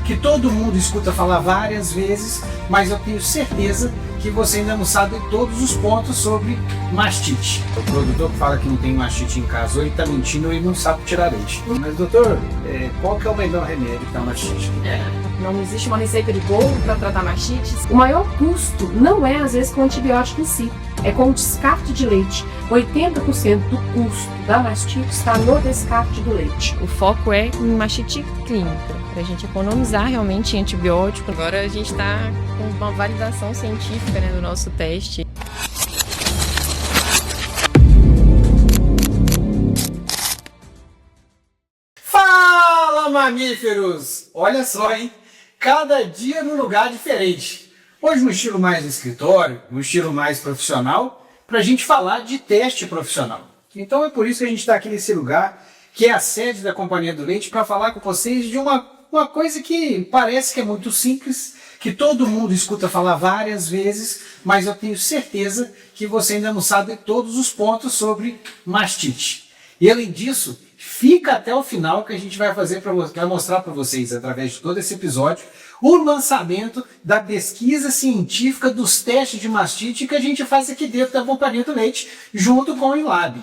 que todo mundo escuta falar várias vezes, mas eu tenho certeza que você ainda não sabe todos os pontos sobre mastite. O produtor que fala que não tem mastite em casa, ou ele está mentindo ou ele não sabe tirar leite. Mas doutor, qual que é o melhor remédio para mastite? Não existe uma receita de bolo para tratar mastite. O maior custo não é às vezes com o antibiótico em si, é com o descarte de leite. 80% do custo da mastite está no descarte do leite. O foco é em mastite clínica, para a gente economizar realmente em antibiótico. Agora a gente está com uma validação científica, né, do nosso teste. Fala, mamíferos! Olha só, hein? Cada dia num lugar diferente. Hoje no estilo mais escritório, no estilo mais profissional, para a gente falar de teste profissional. Então é por isso que a gente está aqui nesse lugar, que é a sede da Companhia do Leite, para falar com vocês de uma coisa que parece que é muito simples, que todo mundo escuta falar várias vezes, mas eu tenho certeza que você ainda não sabe todos os pontos sobre mastite. E além disso, fica até o final que a gente vai mostrar para vocês, através de todo esse episódio, o lançamento da pesquisa científica dos testes de mastite que a gente faz aqui dentro da Companhia do Leite, junto com o InLab.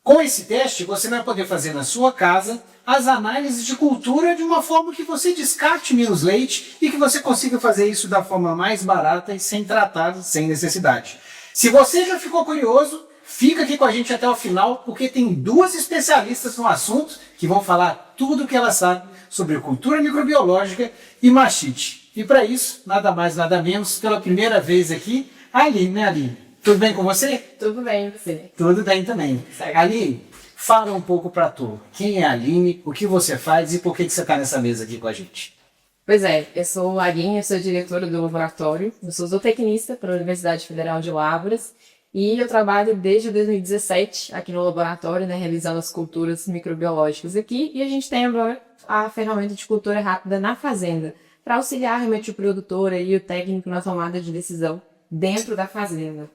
Com esse teste, você vai poder fazer na sua casa as análises de cultura de uma forma que você descarte menos leite e que você consiga fazer isso da forma mais barata e sem tratar, sem necessidade. Se você já ficou curioso, fica aqui com a gente até o final, porque tem duas especialistas no assunto que vão falar tudo o que elas sabem sobre cultura microbiológica e mastite. E para isso, nada mais, nada menos, pela primeira vez aqui, a Aline, né, Aline? Tudo bem com você? Tudo bem, você? Tudo bem também. Certo. Aline, fala um pouco para tu. Quem é a Aline, o que você faz e por que você está nessa mesa aqui com a gente? Pois é, eu sou a Aline, eu sou diretora do laboratório, eu sou zootecnista pela Universidade Federal de Lavras e eu trabalho desde 2017 aqui no laboratório, né, realizando as culturas microbiológicas aqui, e a gente tem agora a ferramenta de cultura rápida na fazenda para auxiliar realmente o produtor e o técnico na tomada de decisão dentro da fazenda.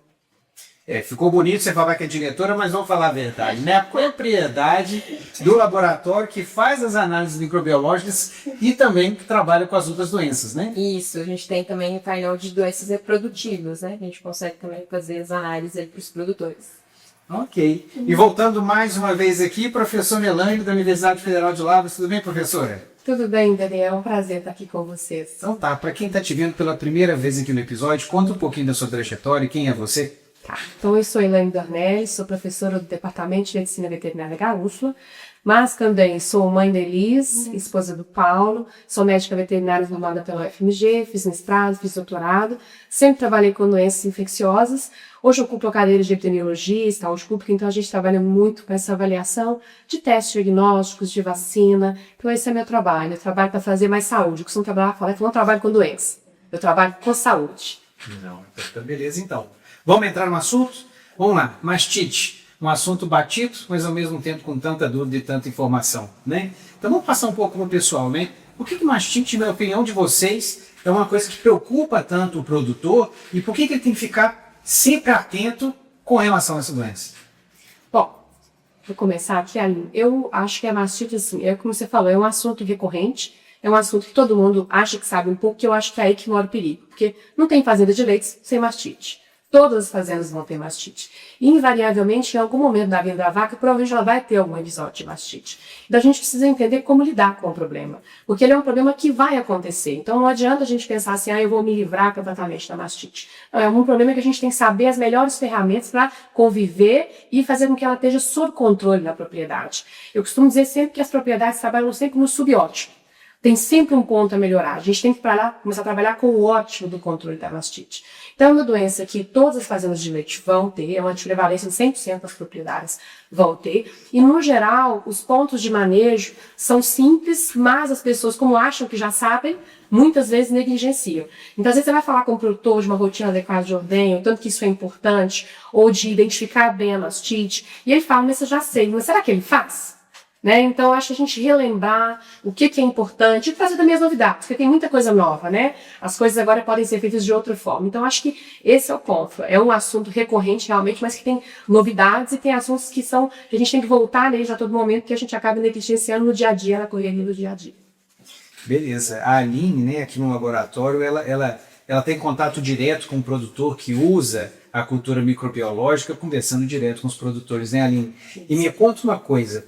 Ficou bonito você falar que é diretora, mas vamos falar a verdade, né? A propriedade do laboratório que faz as análises microbiológicas e também que trabalha com as outras doenças, né? Isso, a gente tem também painel de doenças reprodutivas, né? A gente consegue também fazer as análises para os produtores. Ok. E voltando mais uma vez aqui, professor Melanie da Universidade Federal de Lavras. Tudo bem, professora? Tudo bem, Daniel. É um prazer estar aqui com vocês. Então tá, para quem está te vendo pela primeira vez aqui no episódio, conta um pouquinho da sua trajetória e quem é você? Tá. Então, eu sou Elaine Dornelles, sou professora do Departamento de Medicina Veterinária da UFLA, mas também sou mãe da Elis, esposa do Paulo, sou médica veterinária formada pela UFMG, fiz mestrado, fiz doutorado, sempre trabalhei com doenças infecciosas. Hoje eu ocupo a cadeira de epidemiologia e saúde pública, então a gente trabalha muito com essa avaliação de testes diagnósticos, de vacina. Então esse é meu trabalho. Eu trabalho para fazer mais saúde. Eu costumo falar que eu não trabalho com doença, eu trabalho com saúde. Não, então beleza então. Vamos entrar no assunto? Vamos lá, mastite. Um assunto batido, mas ao mesmo tempo com tanta dúvida e tanta informação, né? Então vamos passar um pouco para o pessoal, né? Por que mastite, na opinião de vocês, é uma coisa que preocupa tanto o produtor e por que ele tem que ficar sempre atento com relação a essa doença? Bom, vou começar aqui, Aline. Eu acho que a mastite, assim, como você falou, é um assunto recorrente, é um assunto que todo mundo acha que sabe um pouco, que eu acho que é aí que mora o perigo, porque não tem fazenda de leite sem mastite. Todas as fazendas vão ter mastite. E, invariavelmente, em algum momento da vida da vaca, provavelmente ela vai ter algum episódio de mastite. Então, a gente precisa entender como lidar com o problema. Porque ele é um problema que vai acontecer. Então, não adianta a gente pensar assim, eu vou me livrar completamente da mastite. Não, é um problema que a gente tem que saber as melhores ferramentas para conviver e fazer com que ela esteja sob controle na propriedade. Eu costumo dizer sempre que as propriedades trabalham sempre no subótimo. Tem sempre um ponto a melhorar. A gente tem que começar a trabalhar com o ótimo do controle da mastite. Então, é uma doença que todas as fazendas de leite vão ter, é uma antiprevalência de 100% das propriedades vão ter. E, no geral, os pontos de manejo são simples, mas as pessoas, como acham que já sabem, muitas vezes negligenciam. Então, às vezes você vai falar com o produtor de uma rotina adequada de ordenho, tanto que isso é importante, ou de identificar bem a mastite, e ele fala, mas eu já sei, mas será que ele faz? Né? Então, acho que a gente relembrar o que é importante e trazer também as novidades, porque tem muita coisa nova, né? As coisas agora podem ser feitas de outra forma. Então, acho que esse é o ponto. É um assunto recorrente, realmente, mas que tem novidades e tem assuntos que a gente tem que voltar neles a todo momento, que a gente acaba negligenciando no dia a dia, na correria do dia a dia. Beleza. A Aline, né, aqui no laboratório, ela tem contato direto com o produtor que usa a cultura microbiológica, conversando direto com os produtores, né, Aline? E me conta uma coisa,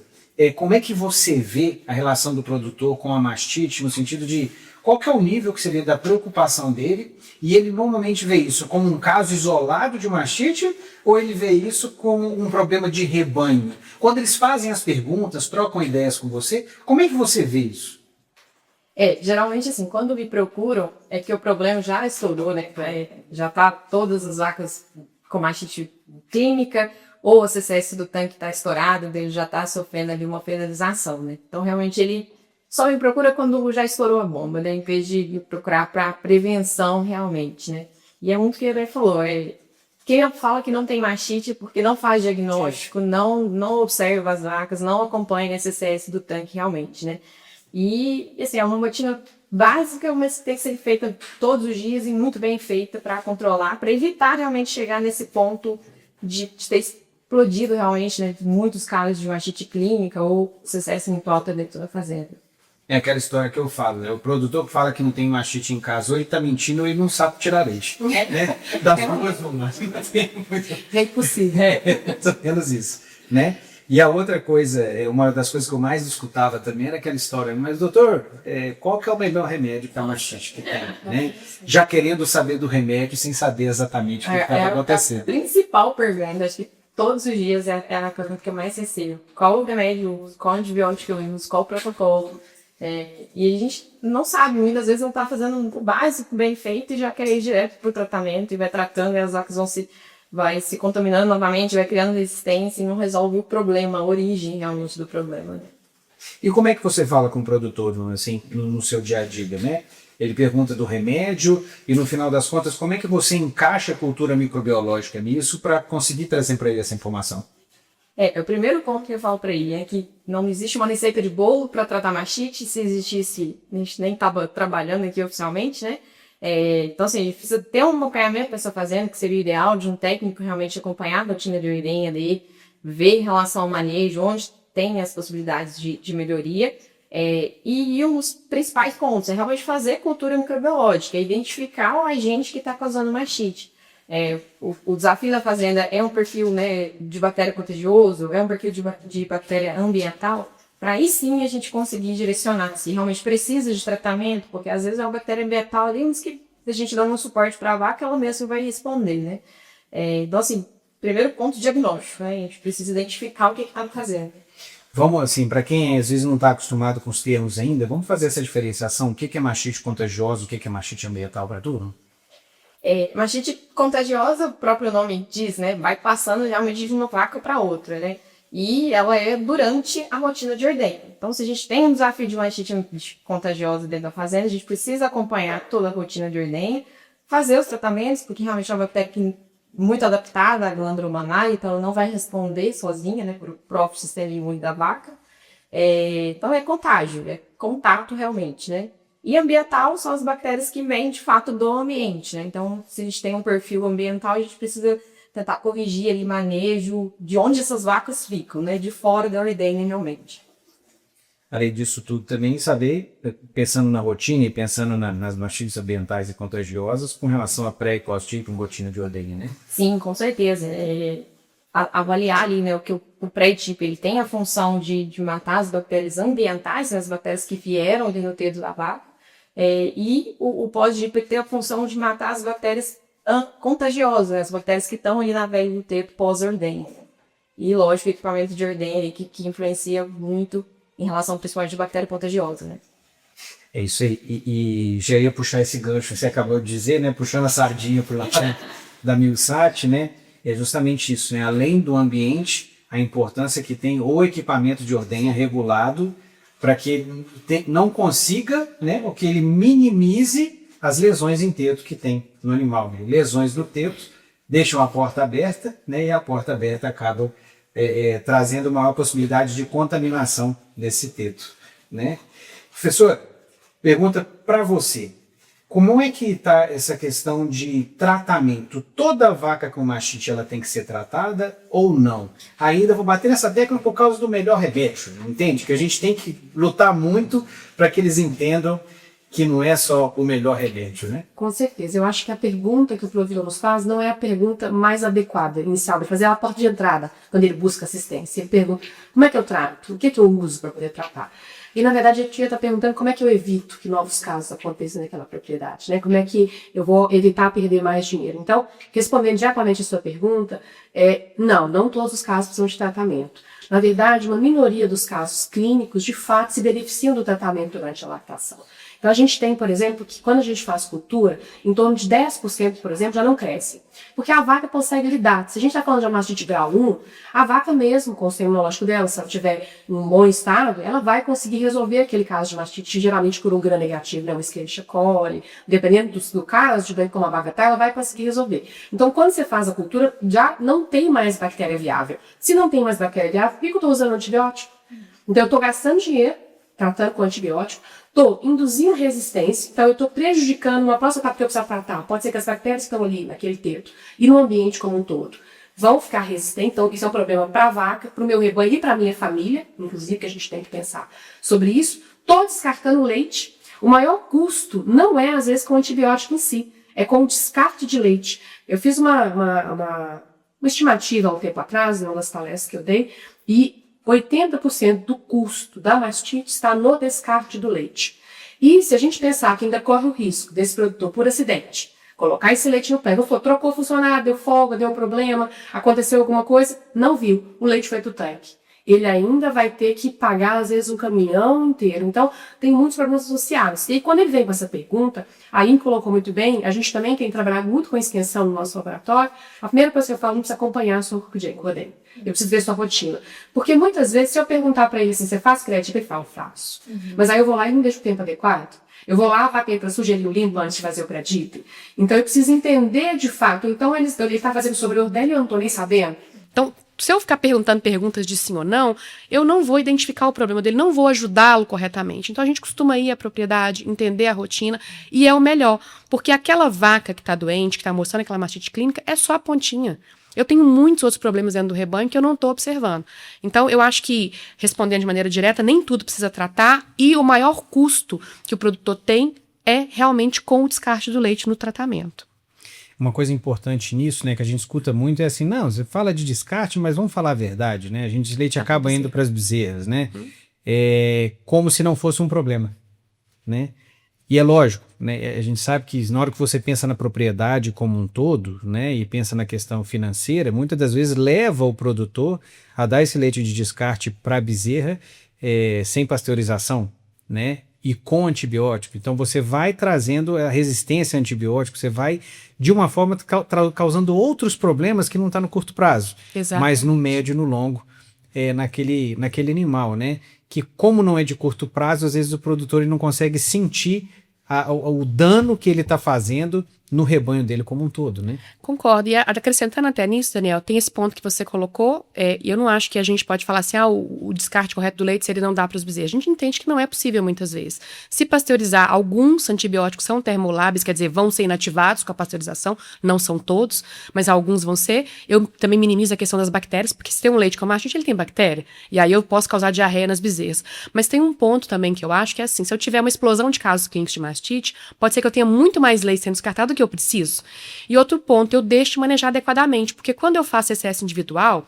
como é que você vê a relação do produtor com a mastite, no sentido de qual que é o nível que você vê da preocupação dele, e ele normalmente vê isso como um caso isolado de mastite, ou ele vê isso como um problema de rebanho? Quando eles fazem as perguntas, trocam ideias com você, como é que você vê isso? Geralmente assim, quando me procuram, é que o problema já estourou, né? Já tá todas as vacas com mastite clínica, ou o CCS do tanque está estourado, ele já está sofrendo ali uma penalização, né? Então, realmente, ele só me procura quando já estourou a bomba, né? Em vez de me procurar para prevenção, realmente, né? E é muito o que ele falou, quem fala que não tem mastite porque não faz diagnóstico, não observa as vacas, não acompanha a CCS do tanque, realmente, né? E, assim, é uma rotina básica, mas tem que ser feita todos os dias e muito bem feita para controlar, para evitar realmente chegar nesse ponto de ter explodido realmente, né, muitos casos de mastite clínica ou CCS muito alta dentro da fazenda. É aquela história que eu falo, né? O produtor que fala que não tem mastite em casa, ou ele está mentindo ou ele não sabe tirar leite. Né? Das duas, uma. É impossível. Mais ou menos isso, né? E a outra coisa, uma das coisas que eu mais escutava também era aquela história, mas doutor, qual que é o melhor remédio para a mastite que tem? Né? Já querendo saber do remédio sem saber exatamente o que estava acontecendo. A principal pergunta, acho que todos os dias é a pergunta que eu mais recebo. Qual o remédio eu uso, qual antibiótico eu uso, qual o protocolo? E a gente não sabe, muitas vezes não está fazendo o básico bem feito e já quer ir direto para o tratamento e vai tratando e as vacas vai se contaminando novamente, vai criando resistência e não resolve o problema, a origem realmente do problema. Né? E como é que você fala com o produtor, assim, no seu dia a dia, né? Ele pergunta do remédio e no final das contas, como é que você encaixa a cultura microbiológica nisso para conseguir trazer para ele essa informação? O primeiro ponto que eu falo para ele é que não existe uma receita de bolo para tratar mastite. Se existisse, a gente nem estava trabalhando aqui oficialmente, né? Então, assim, a gente precisa ter um acompanhamento dessa fazenda, que seria o ideal, de um técnico realmente acompanhar a rotina de ordenha dele, ver em relação ao manejo, onde tem as possibilidades de melhoria. E um dos principais pontos é realmente fazer cultura microbiológica, identificar o agente que está causando mastite. O desafio da fazenda é um perfil, né, de bactéria contagioso, é um perfil de bactéria ambiental, para aí sim a gente conseguir direcionar se realmente precisa de tratamento, porque às vezes é uma bactéria ambiental ali, mas que se a gente dá um suporte para a vaca, ela mesma vai responder, né? Então, assim, primeiro ponto, diagnóstico, né? A gente precisa identificar o que está fazendo. Vamos, assim, para quem às vezes não está acostumado com os termos ainda, vamos fazer essa diferenciação, o que é mastite contagiosa, o que é mastite ambiental para tudo? Mastite contagiosa, o próprio nome diz, né? Vai passando realmente de uma vaca para outra, né? E ela é durante a rotina de ordenha. Então, se a gente tem um desafio de mastite contagiosa dentro da fazenda, a gente precisa acompanhar toda a rotina de ordenha, fazer os tratamentos, porque realmente é uma bactéria muito adaptada à glândula mamária, então ela não vai responder sozinha, né, para o próprio sistema imune da vaca. Então, é contágio, é contato realmente, né? E ambiental são as bactérias que vêm, de fato, do ambiente, né? Então, se a gente tem um perfil ambiental, a gente precisa tentar corrigir ali manejo de onde essas vacas ficam, né? De fora da ordenha, realmente. Além disso tudo, também saber, pensando na rotina e pensando nas mastites ambientais e contagiosas, com relação a pré e pós-tipo, rotina de ordenha, né? Sim, com certeza. Avaliar ali, né, que o pré-tipo ele tem a função de matar as bactérias ambientais, né, as bactérias que vieram ali no teto da vaca, e o pós-tipo tem a função de matar as bactérias contagiosas, as bactérias que estão ali na veia do teto pós-ordenha. E, lógico, o equipamento de ordenha que influencia muito em relação principalmente de bactéria contagiosa, né? É isso aí. E já ia puxar esse gancho, você acabou de dizer, né? Puxando a sardinha por lá da Milsat, né? É justamente isso, né? Além do ambiente, a importância que tem o equipamento de ordenha regulado para que ele não consiga, né? Ou que ele minimize as lesões em teto que tem no animal. Lesões no teto deixam a porta aberta, né? E a porta aberta acaba trazendo maior possibilidade de contaminação desse teto, né? Professor, pergunta para você. Como é que está essa questão de tratamento? Toda vaca com mastite ela tem que ser tratada ou não? Ainda vou bater nessa tecla por causa do melhor remédio, entende? Que a gente tem que lutar muito para que eles entendam que não é só o melhor remédio, né? Com certeza. Eu acho que a pergunta que o provedor nos faz não é a pergunta mais adequada, inicial, de fazer a porta de entrada, quando ele busca assistência. Ele pergunta, como é que eu trato? O que eu uso para poder tratar? E, na verdade, a tia está perguntando como é que eu evito que novos casos aconteçam naquela propriedade, né? Como é que eu vou evitar perder mais dinheiro? Então, respondendo diretamente a sua pergunta, não todos os casos precisam de tratamento. Na verdade, uma minoria dos casos clínicos, de fato, se beneficiam do tratamento durante a lactação. Então, a gente tem, por exemplo, que quando a gente faz cultura, em torno de 10%, por exemplo, já não cresce. Porque a vaca consegue lidar. Se a gente está falando de uma mastite grau 1, a vaca mesmo, com o sistema imunológico dela, se ela estiver em um bom estado, ela vai conseguir resolver aquele caso de mastite, geralmente por um gram negativo, né, uma Escherichia coli, dependendo do caso, de como a vaca está, ela vai conseguir resolver. Então, quando você faz a cultura, já não tem mais bactéria viável. Se não tem mais bactéria viável, por que eu estou usando antibiótico? Então, eu estou gastando dinheiro tratando com antibiótico, estou induzindo resistência, então eu estou prejudicando uma próxima bactéria que eu preciso tratar. Pode ser que as bactérias que estão ali naquele teto e no ambiente como um todo vão ficar resistentes, então isso é um problema para a vaca, para o meu rebanho e para a minha família, inclusive, que a gente tem que pensar sobre isso. Estou descartando leite. O maior custo não é, às vezes, com o antibiótico em si, é com o descarte de leite. Eu fiz uma estimativa há um tempo atrás, em uma das palestras que eu dei, e 80% do custo da mastite está no descarte do leite. E se a gente pensar que ainda corre o risco desse produtor, por acidente, colocar esse leite no pé, trocou funcionário, deu folga, deu problema, aconteceu alguma coisa, não viu, o leite foi pro tanque. Ele ainda vai ter que pagar, às vezes, um caminhão inteiro. Então, tem muitos problemas associados. E quando ele vem com essa pergunta, a Aline colocou muito bem, a gente também tem trabalhado muito com extensão no nosso laboratório. A primeira coisa que eu falo, não precisa acompanhar a sua rodem. Eu preciso ver sua rotina. Porque muitas vezes, se eu perguntar para ele assim, você faz creatina? Ele fala, faço. Mas aí eu vou lá e não deixo o tempo adequado. Eu vou lá para sugerir o limpo antes de fazer o pré-dip. Então, eu preciso entender de fato. Então, ele está fazendo sobre ordem e eu não estou nem sabendo. Então, se eu ficar perguntando perguntas de sim ou não, eu não vou identificar o problema dele, não vou ajudá-lo corretamente. Então a gente costuma ir à propriedade, entender a rotina, e é o melhor. Porque aquela vaca que está doente, que está mostrando aquela mastite clínica, é só a pontinha. Eu tenho muitos outros problemas dentro do rebanho que eu não estou observando. Então eu acho que, respondendo de maneira direta, nem tudo precisa tratar, e o maior custo que o produtor tem é realmente com o descarte do leite no tratamento. Uma coisa importante nisso, né, que a gente escuta muito é assim, não, você fala de descarte, mas vamos falar a verdade, né? O leite acaba indo para as bezerras, né? Como se não fosse um problema, né? E é lógico, né? A gente sabe que na hora que você pensa na propriedade como um todo, né, e pensa na questão financeira, muitas das vezes leva o produtor a dar esse leite de descarte para a bezerra sem pasteurização, né? E com antibiótico. Então você vai trazendo a resistência a antibiótico, você vai, de uma forma, causando outros problemas que não está no curto prazo, Exato. Mas no médio e no longo, naquele animal, né? Que como não é de curto prazo, às vezes o produtor ele não consegue sentir o dano que ele está fazendo no rebanho dele como um todo, né? Concordo. E acrescentando até nisso, Daniel, tem esse ponto que você colocou, e eu não acho que a gente pode falar assim, o descarte correto do leite, se ele não dá para os bezerros. A gente entende que não é possível muitas vezes. Se pasteurizar, alguns antibióticos são termolábeis, quer dizer, vão ser inativados com a pasteurização, não são todos, mas alguns vão ser. Eu também minimizo a questão das bactérias, porque se tem um leite com mastite, ele tem bactéria, e aí eu posso causar diarreia nas bezerras. Mas tem um ponto também que eu acho que é assim, se eu tiver uma explosão de casos clínicos de mastite, pode ser que eu tenha muito mais leite sendo descartado do que eu preciso. E outro ponto, eu deixo de manejar adequadamente, porque quando eu faço CCS individual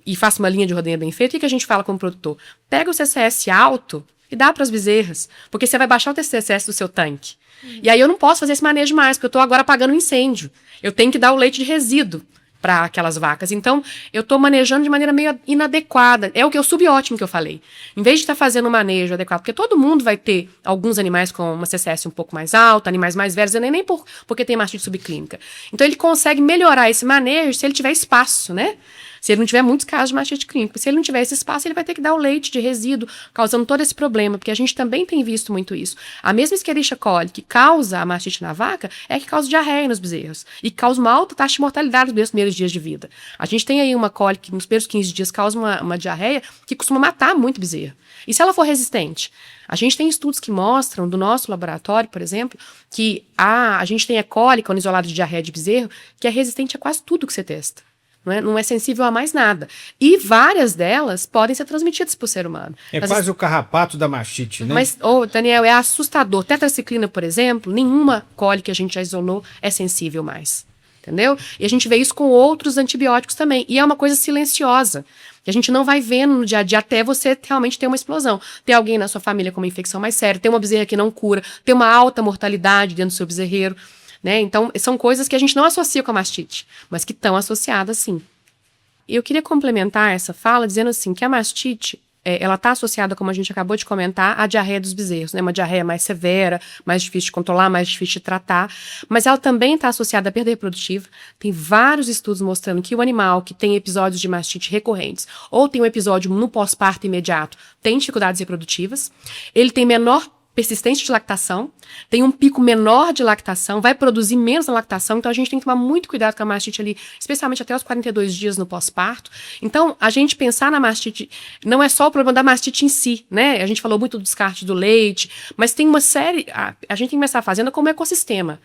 e faço uma linha de ordenha bem feita, o que a gente fala como produtor? Pega o CCS alto e dá para as bezerras, porque você vai baixar o CCS do seu tanque. E aí eu não posso fazer esse manejo mais, porque eu estou agora apagando um incêndio. Eu tenho que dar o leite de resíduo para aquelas vacas. Então, eu estou manejando de maneira meio inadequada. É o subótimo que eu falei. Em vez de estar fazendo um manejo adequado, porque todo mundo vai ter alguns animais com uma CCS um pouco mais alta, animais mais velhos, nem porque tem mastite subclínica. Então, ele consegue melhorar esse manejo se ele tiver espaço, né? Se ele não tiver muitos casos de mastite clínica. Se ele não tiver esse espaço, ele vai ter que dar o leite de resíduo, causando todo esse problema, porque a gente também tem visto muito isso. A mesma Escherichia coli que causa a mastite na vaca é que causa diarreia nos bezerros e causa uma alta taxa de mortalidade nos primeiros dias de vida. A gente tem aí uma coli que nos primeiros 15 dias causa uma diarreia que costuma matar muito bezerro. E se ela for resistente? A gente tem estudos que mostram, do nosso laboratório, por exemplo, que a gente tem E. coli, quando isolado de diarreia de bezerro, que é resistente a quase tudo que você testa. Não é sensível a mais nada. E várias delas podem ser transmitidas para o ser humano. É quase o carrapato da mastite, né? Mas, Daniel, é assustador. Tetraciclina, por exemplo, nenhuma coli que a gente já isolou é sensível mais. Entendeu? E a gente vê isso com outros antibióticos também. E é uma coisa silenciosa, que a gente não vai vendo no dia a dia até você realmente ter uma explosão. Ter alguém na sua família com uma infecção mais séria, ter uma bezerra que não cura, ter uma alta mortalidade dentro do seu bezerreiro. Né? Então, são coisas que a gente não associa com a mastite, mas que estão associadas sim. E eu queria complementar essa fala dizendo assim, que a mastite, ela está associada, como a gente acabou de comentar, à diarreia dos bezerros, né? Uma diarreia mais severa, mais difícil de controlar, mais difícil de tratar, mas ela também está associada à perda reprodutiva. Tem vários estudos mostrando que o animal que tem episódios de mastite recorrentes, ou tem um episódio no pós-parto imediato, tem dificuldades reprodutivas, ele tem menor persistência de lactação, tem um pico menor de lactação, vai produzir menos na lactação, então a gente tem que tomar muito cuidado com a mastite ali, especialmente até os 42 dias no pós-parto. Então, a gente pensar na mastite, não é só o problema da mastite em si, né? A gente falou muito do descarte do leite, mas tem uma série, a gente tem que começar a fazenda como ecossistema.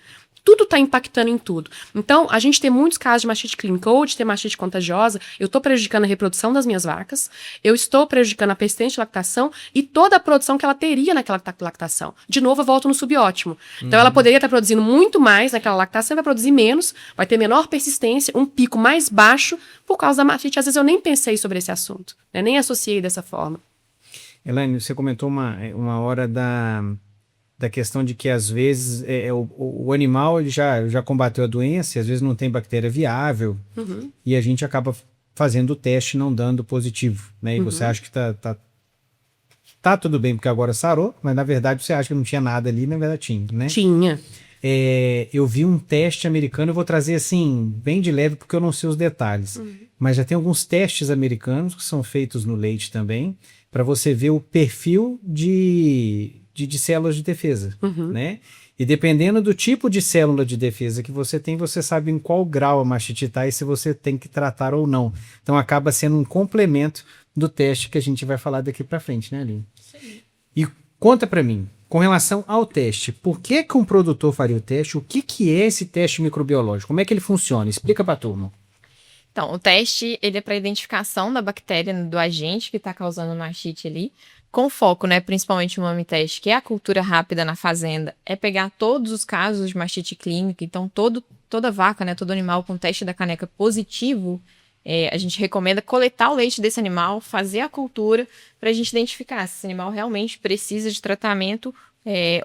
Tudo está impactando em tudo. Então, a gente tem muitos casos de mastite clínica ou de ter mastite contagiosa, eu estou prejudicando a reprodução das minhas vacas, eu estou prejudicando a persistência de lactação e toda a produção que ela teria naquela lactação. De novo, eu volto no subótimo. Então, ela poderia estar produzindo muito mais naquela lactação, vai produzir menos, vai ter menor persistência, um pico mais baixo por causa da mastite. Às vezes, eu nem pensei sobre esse assunto, né? Nem associei dessa forma. Elaine, você comentou uma hora da questão de que às vezes o animal ele já combateu a doença e às vezes não tem bactéria viável e a gente acaba fazendo o teste não dando positivo, né? E você acha que tá tudo bem porque agora sarou, mas na verdade você acha que não tinha nada ali, na verdade tinha, né? Tinha. Eu vi um teste americano, eu vou trazer assim, bem de leve porque eu não sei os detalhes, mas já tem alguns testes americanos que são feitos no leite também, para você ver o perfil de células de defesa, né? E dependendo do tipo de célula de defesa que você tem, você sabe em qual grau a mastite está e se você tem que tratar ou não. Então acaba sendo um complemento do teste que a gente vai falar daqui para frente, né, Aline? Sim. E conta para mim, com relação ao teste, por que um produtor faria o teste? O que é esse teste microbiológico? Como é que ele funciona? Explica para a turma. Então, o teste ele é para identificação da bactéria, do agente que está causando mastite ali, com foco, né, principalmente no MAMI-teste, que é a cultura rápida na fazenda, é pegar todos os casos de mastite clínica, então toda vaca, né, todo animal com teste da caneca positivo, a gente recomenda coletar o leite desse animal, fazer a cultura, para a gente identificar se esse animal realmente precisa de tratamento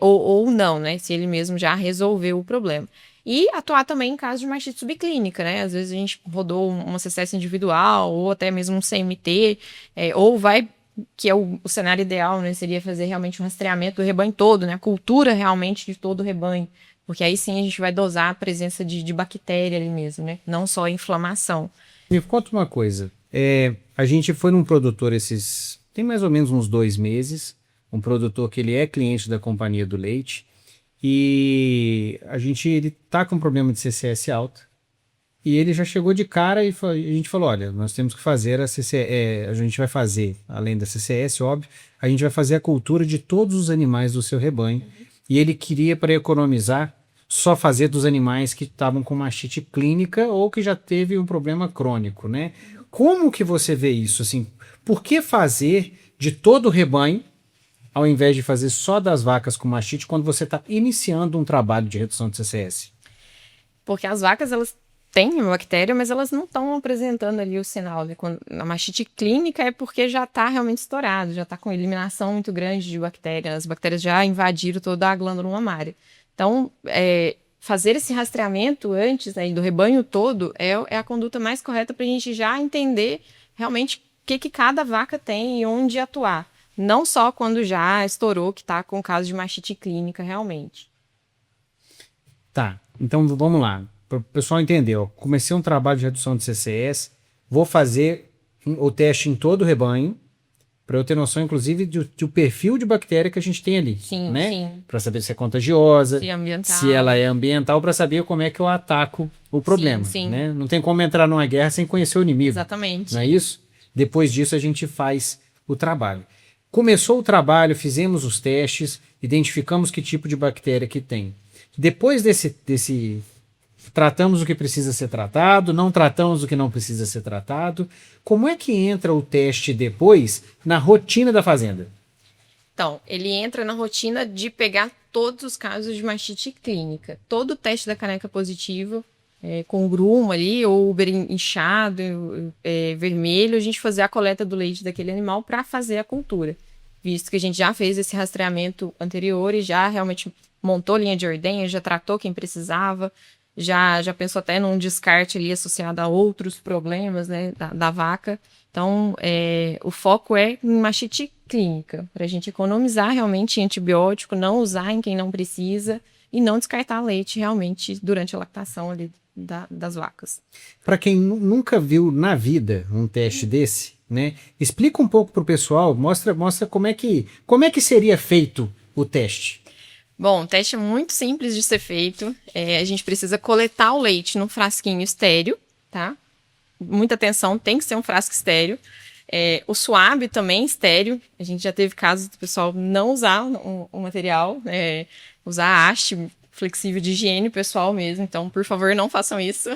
ou não, né, se ele mesmo já resolveu o problema. E atuar também em caso de mastite subclínica, né? Às vezes a gente rodou uma CCS individual, ou até mesmo um CMT, ou que é o cenário ideal, né? Seria fazer realmente um rastreamento do rebanho todo, né? A cultura realmente de todo o rebanho. Porque aí sim a gente vai dosar a presença de bactéria ali mesmo, né? Não só a inflamação. Me conta uma coisa. A gente foi num produtor tem mais ou menos uns 2 meses, um produtor que ele é cliente da Companhia do Leite, e ele tá com um problema de CCS alta, e ele já chegou de cara e a gente falou, olha, nós temos que fazer a CCS, a gente vai fazer, além da CCS, óbvio, a gente vai fazer a cultura de todos os animais do seu rebanho, e ele queria, para economizar, só fazer dos animais que estavam com mastite clínica ou que já teve um problema crônico, né? Como que você vê isso, assim, por que fazer de todo o rebanho ao invés de fazer só das vacas com mastite quando você está iniciando um trabalho de redução de CCS? Porque as vacas, elas têm bactéria, mas elas não estão apresentando ali o sinal, né? Quando a mastite clínica é porque já está realmente estourado, já está com eliminação muito grande de bactérias, as bactérias já invadiram toda a glândula mamária. Então, fazer esse rastreamento antes, né, do rebanho todo é a conduta mais correta para a gente já entender realmente o que cada vaca tem e onde atuar. Não só quando já estourou que está com caso de mastite clínica realmente. Tá, então vamos lá. Para o pessoal entender, comecei um trabalho de redução de CCS, vou fazer o teste em todo o rebanho, para eu ter noção, inclusive, do perfil de bactéria que a gente tem ali. Sim, né? sim. Para saber se é contagiosa, Se é ambiental. se ela é ambiental, para saber como é que eu ataco o problema. Sim, sim. Né? Não tem como entrar numa guerra sem conhecer o inimigo. Exatamente. Não é isso? Depois disso, a gente faz o trabalho. Começou o trabalho, fizemos os testes, identificamos que tipo de bactéria que tem. Depois desse tratamos o que precisa ser tratado, não tratamos o que não precisa ser tratado. Como é que entra o teste depois na rotina da fazenda? Então, ele entra na rotina de pegar todos os casos de mastite clínica. Todo o teste da caneca positivo, com grumo ali, ou Uber inchado, vermelho, a gente fazer a coleta do leite daquele animal para fazer a cultura. Visto que a gente já fez esse rastreamento anterior e já realmente montou linha de ordenha, já tratou quem precisava, já pensou até num descarte ali associado a outros problemas, né, da vaca. Então, o foco é em mastite clínica, para a gente economizar realmente em antibiótico, não usar em quem não precisa e não descartar leite realmente durante a lactação ali das vacas. Para quem nunca viu na vida um teste desse, né, explica um pouco para o pessoal, mostra como é que seria feito o teste. Bom, o teste é muito simples de ser feito. A gente precisa coletar o leite num frasquinho estéreo, tá? Muita atenção, tem que ser um frasco estéreo. O também estéreo. A gente já teve casos do pessoal não usar o material, usar a haste flexível de higiene pessoal mesmo. Então, por favor, não façam isso.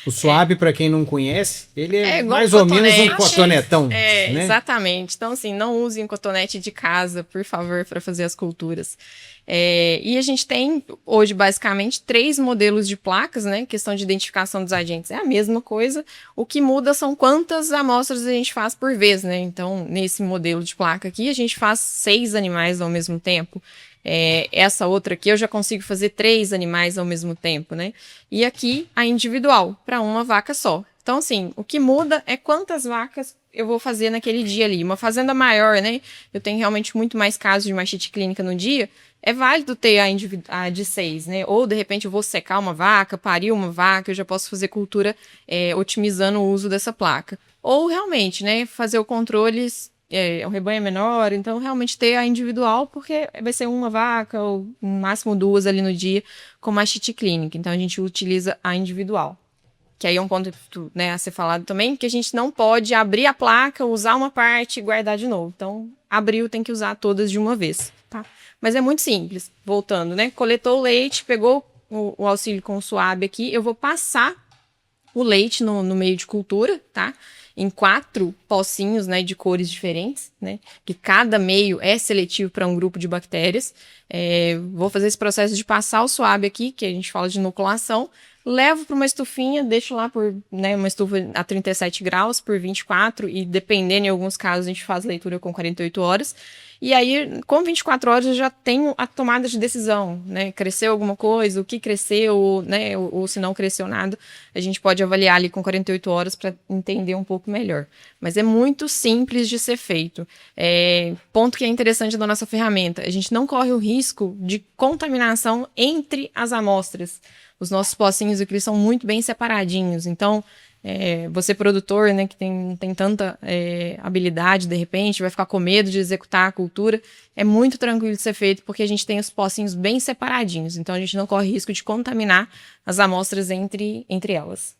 O suave, para quem não conhece, ele é igual mais um ou menos um cotonete. cotonetão. né? Exatamente. Então, assim, não usem cotonete de casa, por favor, para fazer as culturas. E a gente tem, hoje, basicamente, 3 modelos de placas, né? Questão de identificação dos agentes é a mesma coisa. O que muda são quantas amostras a gente faz por vez, né? Então, nesse modelo de placa aqui, a gente faz 6 animais ao mesmo tempo. Essa outra aqui eu já consigo fazer 3 animais ao mesmo tempo, né? E aqui a individual, para uma vaca só. Então, assim, o que muda é quantas vacas eu vou fazer naquele dia ali. Uma fazenda maior, né? Eu tenho realmente muito mais casos de mastite clínica no dia. É válido ter a de 6, né? Ou, de repente, eu vou secar uma vaca, parir uma vaca, eu já posso fazer cultura otimizando o uso dessa placa. Ou, realmente, né? Fazer o controle, o rebanho é menor, então, realmente ter a individual, porque vai ser uma vaca, ou no máximo 2 ali no dia, com mastite clínica. Então, a gente utiliza a individual. Que aí é um ponto, né, a ser falado também, que a gente não pode abrir a placa, usar uma parte e guardar de novo. Então, abriu, tem que usar todas de uma vez, tá? Mas é muito simples, voltando, né? Coletou o leite, pegou o auxílio com o suave aqui, eu vou passar o leite no meio de cultura, tá? Em 4 pocinhos, né, de cores diferentes, né? Que cada meio é seletivo para um grupo de bactérias. Vou fazer esse processo de passar o suave aqui, que a gente fala de inoculação. Levo para uma estufinha, deixo lá por, né, uma estufa a 37 graus por 24 e dependendo, em alguns casos, a gente faz leitura com 48 horas. E aí, com 24 horas, eu já tenho a tomada de decisão, né? Cresceu alguma coisa, o que cresceu, né? Ou se não cresceu nada, a gente pode avaliar ali com 48 horas para entender um pouco melhor. Mas é muito simples de ser feito. Ponto que é interessante da nossa ferramenta, a gente não corre o risco de contaminação entre as amostras. Os nossos pocinhos aqui são muito bem separadinhos, então você produtor, né, que tem tanta habilidade, de repente, vai ficar com medo de executar a cultura, é muito tranquilo de ser feito, porque a gente tem os pocinhos bem separadinhos, então a gente não corre risco de contaminar as amostras entre elas.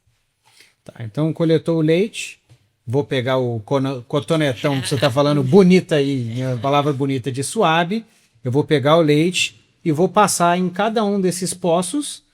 Tá, então coletou o leite, vou pegar o cotonetão que você está falando, bonita aí, a palavra bonita de suave, eu vou pegar o leite e vou passar em cada um desses poços,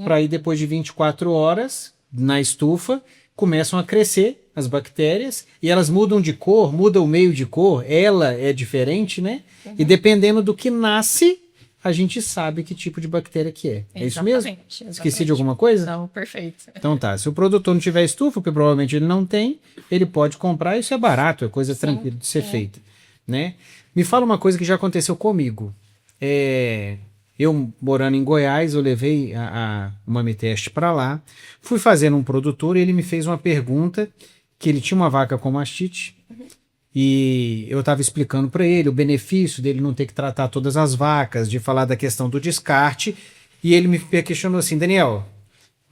para aí depois de 24 horas, na estufa, começam a crescer as bactérias e elas mudam de cor, muda o meio de cor, ela é diferente, né? Uhum. E dependendo do que nasce, a gente sabe que tipo de bactéria que é. É isso mesmo? Exatamente. Esqueci de alguma coisa? Não, perfeito. Então tá, se o produtor não tiver estufa, porque provavelmente ele não tem, ele pode comprar, isso é barato, é coisa tranquila de ser feita, né? Me fala uma coisa que já aconteceu comigo. Eu, morando em Goiás, eu levei a Mami Teste para lá, fui fazendo um produtor e ele me fez uma pergunta, que ele tinha uma vaca com mastite, e eu estava explicando para ele o benefício dele não ter que tratar todas as vacas, de falar da questão do descarte, e ele me questionou assim, Daniel,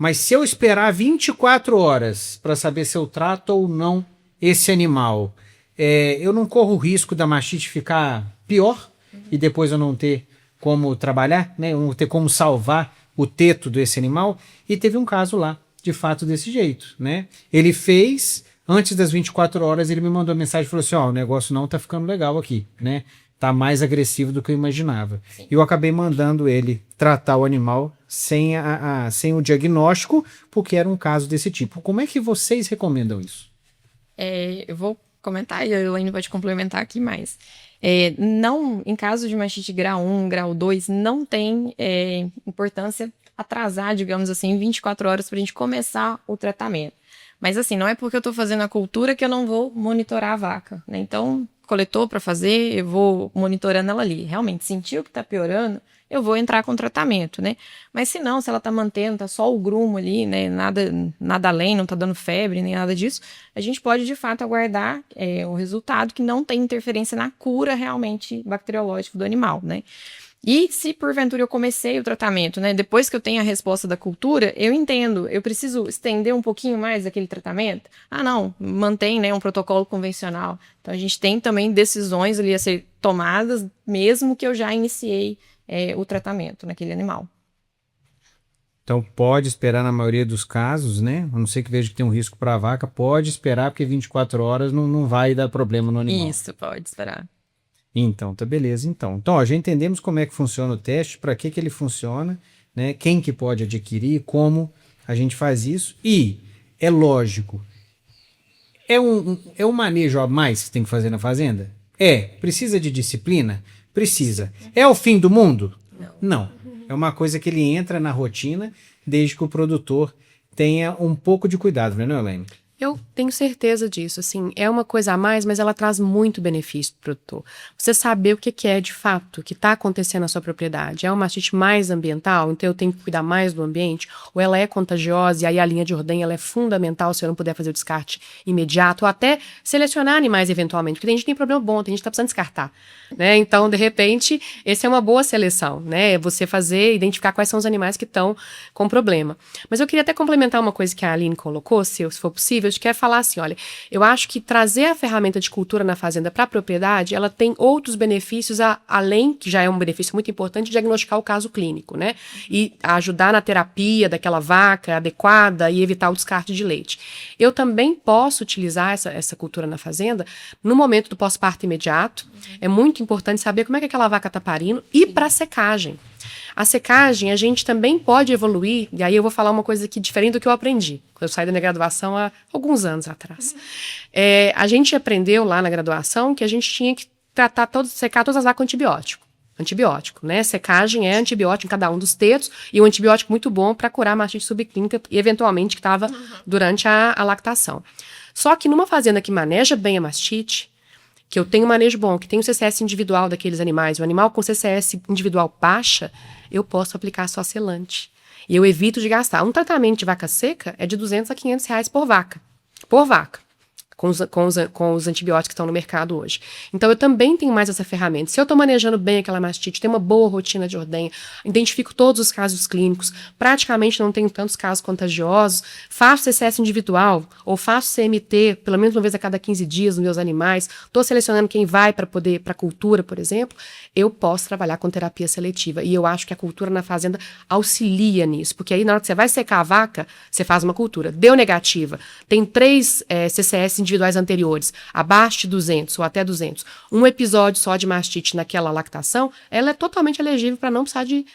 Mas se eu esperar 24 horas para saber se eu trato ou não esse animal, eu não corro o risco da mastite ficar pior e depois eu não ter como trabalhar, né? Eu não ter como salvar o teto desse animal. E teve um caso lá, de fato, desse jeito, né? Ele fez, antes das 24 horas, ele me mandou uma mensagem e falou assim, o negócio não tá ficando legal aqui, né? Tá mais agressivo do que eu imaginava. E eu acabei mandando ele tratar o animal sem o diagnóstico, porque era um caso desse tipo. Como é que vocês recomendam isso? Eu vou comentar e a Elaine pode complementar aqui mais. Não, em caso de mastite grau 1, grau 2, não tem importância atrasar, digamos assim, 24 horas para a gente começar o tratamento. Mas assim, não é porque eu estou fazendo a cultura que eu não vou monitorar a vaca, né? Então, coletou para fazer, eu vou monitorando ela ali. Realmente, sentiu que está piorando, eu vou entrar com tratamento, né? Mas se não, se ela tá mantendo, tá só o grumo ali, né? Nada além, não tá dando febre, nem nada disso, a gente pode, de fato, aguardar o resultado que não tem interferência na cura realmente bacteriológica do animal, né? E se porventura eu comecei o tratamento, né? Depois que eu tenho a resposta da cultura, eu entendo, eu preciso estender um pouquinho mais aquele tratamento? Ah, não, mantém, né, um protocolo convencional. Então a gente tem também decisões ali a ser tomadas, mesmo que eu já iniciei o tratamento naquele animal. Então pode esperar na maioria dos casos, né? A não ser que veja que tem um risco para a vaca, pode esperar, porque 24 horas não vai dar problema no animal. Isso, pode esperar. Então, tá beleza. Então, ó, já entendemos como é que funciona o teste, para que ele funciona, né? Quem que pode adquirir, como a gente faz isso. E, é lógico, é um manejo a mais que tem que fazer na fazenda? Precisa de disciplina? Precisa. É o fim do mundo? Não. É uma coisa que ele entra na rotina, desde que o produtor tenha um pouco de cuidado, não é, Elaine? Eu tenho certeza disso, assim, é uma coisa a mais, mas ela traz muito benefício para o produtor. Você saber o que é de fato, o que está acontecendo na sua propriedade. É uma mastite mais ambiental, então eu tenho que cuidar mais do ambiente, ou ela é contagiosa, e aí a linha de ordenha ela é fundamental se eu não puder fazer o descarte imediato, ou até selecionar animais eventualmente, porque tem gente que tem problema bom, tem gente que está precisando descartar, né? Então, de repente, essa é uma boa seleção, né? Você fazer, identificar quais são os animais que estão com problema. Mas eu queria até complementar uma coisa que a Aline colocou, se for possível. A gente quer falar assim, olha, eu acho que trazer a ferramenta de cultura na fazenda para a propriedade, ela tem outros benefícios, além, que já é um benefício muito importante, de diagnosticar o caso clínico, né? E ajudar na terapia daquela vaca adequada e evitar o descarte de leite. Eu também posso utilizar essa cultura na fazenda no momento do pós-parto imediato. É muito importante saber como é que aquela vaca está parindo e para secagem. A secagem, a gente também pode evoluir, e aí eu vou falar uma coisa aqui diferente do que eu aprendi, quando eu saí da minha graduação há alguns anos atrás. A gente aprendeu lá na graduação que a gente tinha que secar todas as vacas com antibiótico. Antibiótico, né? Secagem é antibiótico em cada um dos tetos, e um antibiótico muito bom para curar a mastite subclínica, e eventualmente que estava durante a lactação. Só que numa fazenda que maneja bem a mastite, que eu tenho um manejo bom, que tem o CCS individual daqueles animais, o animal com CCS individual baixa, eu posso aplicar só selante. E eu evito de gastar. Um tratamento de vaca seca é de R$200 a R$500 por vaca. Por vaca. Com os antibióticos que estão no mercado hoje. Então, eu também tenho mais essa ferramenta. Se eu estou manejando bem aquela mastite, tenho uma boa rotina de ordenha, identifico todos os casos clínicos, praticamente não tenho tantos casos contagiosos, faço CCS individual, ou faço CMT, pelo menos uma vez a cada 15 dias nos meus animais, estou selecionando quem vai para cultura, por exemplo, eu posso trabalhar com terapia seletiva. E eu acho que a cultura na fazenda auxilia nisso, porque aí na hora que você vai secar a vaca, você faz uma cultura. Deu negativa, tem 3 CCS individuais anteriores, abaixo de 200 ou até 200, um episódio só de mastite naquela lactação, ela é totalmente elegível para não precisar de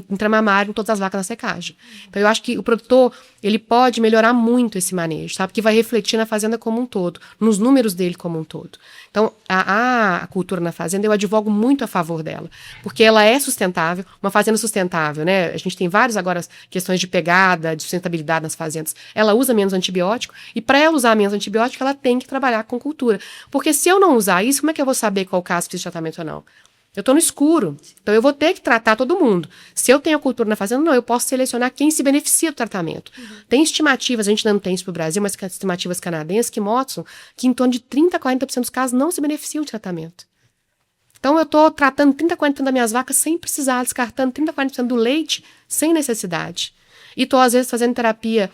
intramamário em todas as vacas na secagem. Então, eu acho que o produtor, ele pode melhorar muito esse manejo, sabe? Que vai refletir na fazenda como um todo, nos números dele como um todo. Então, a cultura na fazenda, eu advogo muito a favor dela, porque ela é sustentável, uma fazenda sustentável, né? A gente tem várias agora questões de pegada, de sustentabilidade nas fazendas. Ela usa menos antibiótico, e para ela usar menos antibiótico, ela tem que trabalhar com cultura. Porque se eu não usar isso, como é que eu vou saber qual caso precisa de tratamento ou não? Eu estou no escuro, então eu vou ter que tratar todo mundo. Se eu tenho a cultura na fazenda, não, eu posso selecionar quem se beneficia do tratamento. Tem estimativas, a gente ainda não tem isso para o Brasil, mas estimativas canadenses que mostram que em torno de 30% a 40% dos casos não se beneficiam do tratamento. Então eu estou tratando 30% a 40% das minhas vacas sem precisar, descartando 30% a 40% do leite sem necessidade. E estou, às vezes, fazendo terapia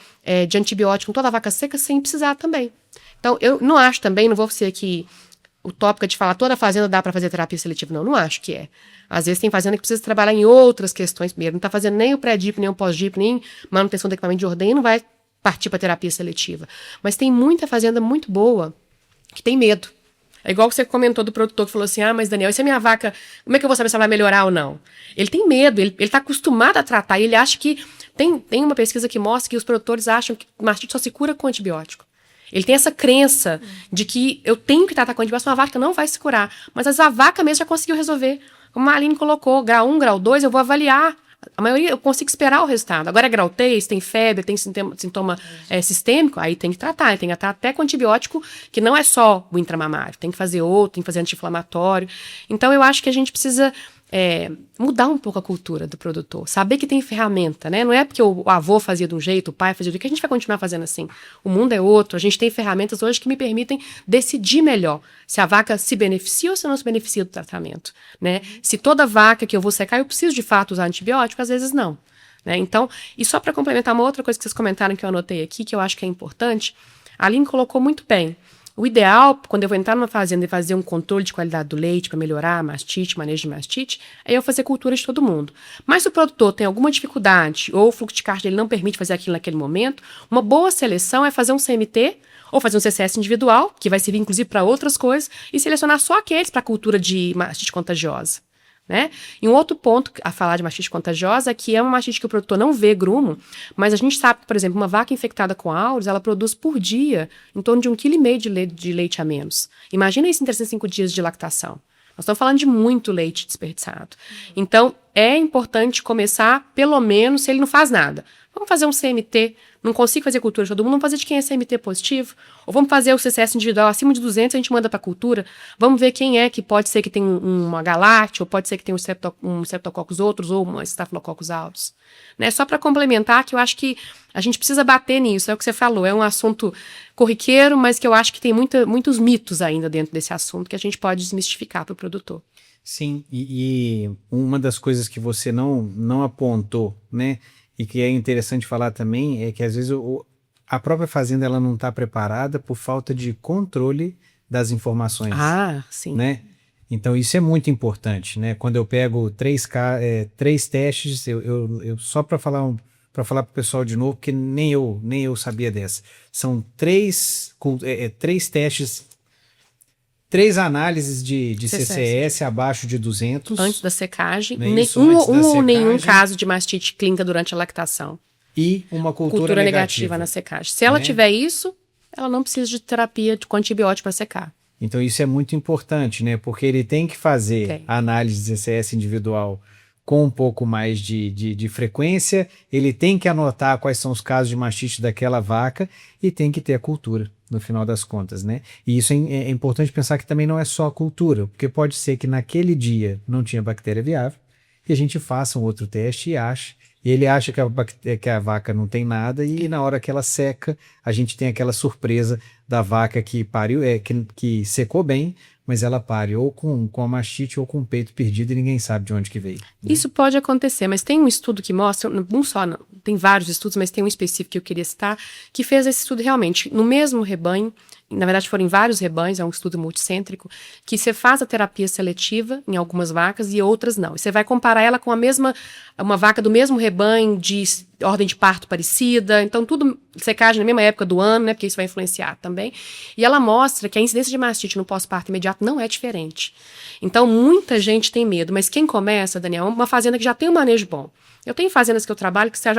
de antibiótico com toda a vaca seca sem precisar também. Então, eu não acho também, não vou ser aqui utópica de falar toda fazenda dá para fazer terapia seletiva, não acho que é. Às vezes tem fazenda que precisa trabalhar em outras questões primeiro, não está fazendo nem o pré-DIP, nem o pós-DIP, nem manutenção do equipamento de ordenha, não vai partir para terapia seletiva. Mas tem muita fazenda muito boa que tem medo. É igual que você comentou do produtor que falou assim, mas Daniel, e se a minha vaca, como é que eu vou saber se ela vai melhorar ou não? Ele tem medo, ele está acostumado a tratar, e ele acha que, tem uma pesquisa que mostra que os produtores acham que mastite só se cura com antibiótico. Ele tem essa crença de que eu tenho que tratar com antibiótico, uma vaca não vai se curar. Mas às vezes a vaca mesmo já conseguiu resolver. Como a Aline colocou, grau 1, grau 2, eu vou avaliar. A maioria eu consigo esperar o resultado. Agora é grau 3, tem febre, tem sintoma sistêmico, aí tem que tratar. Tem que tratar até com antibiótico, que não é só o intramamário. Tem que fazer outro, tem que fazer anti-inflamatório. Então eu acho que a gente precisa mudar um pouco a cultura do produtor. Saber que tem ferramenta, né? Não é porque o avô fazia de um jeito, o pai fazia de outro, que a gente vai continuar fazendo assim. O mundo é outro. A gente tem ferramentas hoje que me permitem decidir melhor se a vaca se beneficia ou se não se beneficia do tratamento, né? Se toda vaca que eu vou secar, eu preciso de fato usar antibiótico, às vezes não. Né? Então, e só para complementar uma outra coisa que vocês comentaram que eu anotei aqui, que eu acho que é importante, a Aline colocou muito bem. O ideal, quando eu vou entrar numa fazenda e fazer um controle de qualidade do leite para melhorar a mastite, manejo de mastite, é eu fazer cultura de todo mundo. Mas se o produtor tem alguma dificuldade ou o fluxo de caixa dele não permite fazer aquilo naquele momento, uma boa seleção é fazer um CMT ou fazer um CCS individual, que vai servir inclusive para outras coisas, e selecionar só aqueles para a cultura de mastite contagiosa. Né? E um outro ponto a falar de mastite contagiosa é que é uma mastite que o produtor não vê grumo, mas a gente sabe que, por exemplo, uma vaca infectada com áureos, ela produz por dia em torno de 1,5 kg de leite a menos. Imagina isso em 305 dias de lactação. Nós estamos falando de muito leite desperdiçado. Então, é importante começar, pelo menos, se ele não faz nada. Vamos fazer um CMT, não consigo fazer cultura de todo mundo, vamos fazer de quem é CMT positivo, ou vamos fazer o CCS individual acima de 200, a gente manda para a cultura, vamos ver quem é que pode ser que tem uma galáctea, ou pode ser que tem um Streptococcus outros, ou uma Staphylococcus aureus. Né? Só para complementar, que eu acho que a gente precisa bater nisso, é o que você falou, é um assunto corriqueiro, mas que eu acho que tem muitos mitos ainda dentro desse assunto, que a gente pode desmistificar para o produtor. Sim, e uma das coisas que você não apontou, né, e que é interessante falar também, é que às vezes a própria fazenda ela não está preparada por falta de controle das informações. Ah, sim. Né? Então isso é muito importante, né? Quando eu pego três testes, eu só para falar para o pessoal de novo, porque nem eu sabia dessa. São três testes, 3 análises de CCS abaixo de 200. Antes da secagem. Ou nenhum caso de mastite clínica durante a lactação. E uma cultura negativa na secagem. Se ela tiver isso, ela não precisa de terapia com antibiótico para secar. Então isso é muito importante, né? Porque ele tem que fazer a análise de CCS individual com um pouco mais de frequência, ele tem que anotar quais são os casos de mastite daquela vaca e tem que ter a cultura, no final das contas, né? E isso é importante pensar que também não é só a cultura, porque pode ser que naquele dia não tinha bactéria viável e a gente faça um outro teste e ele acha que a vaca não tem nada e na hora que ela seca, a gente tem aquela surpresa da vaca que pariu, que secou bem, mas ela pare ou com a mastite ou com o peito perdido e ninguém sabe de onde que veio. Né? Isso pode acontecer, mas tem um estudo que mostra, tem vários estudos, mas tem um específico que eu queria citar, que fez esse estudo realmente no mesmo rebanho, na verdade foram em vários rebanhos, é um estudo multicêntrico, que você faz a terapia seletiva em algumas vacas e outras não. E você vai comparar ela com uma vaca do mesmo rebanho, de ordem de parto parecida, então tudo secagem na mesma época do ano, né, porque isso vai influenciar também. E ela mostra que a incidência de mastite no pós-parto imediato não é diferente. Então muita gente tem medo, mas quem começa, Daniel, é uma fazenda que já tem um manejo bom. Eu tenho fazendas que eu trabalho que já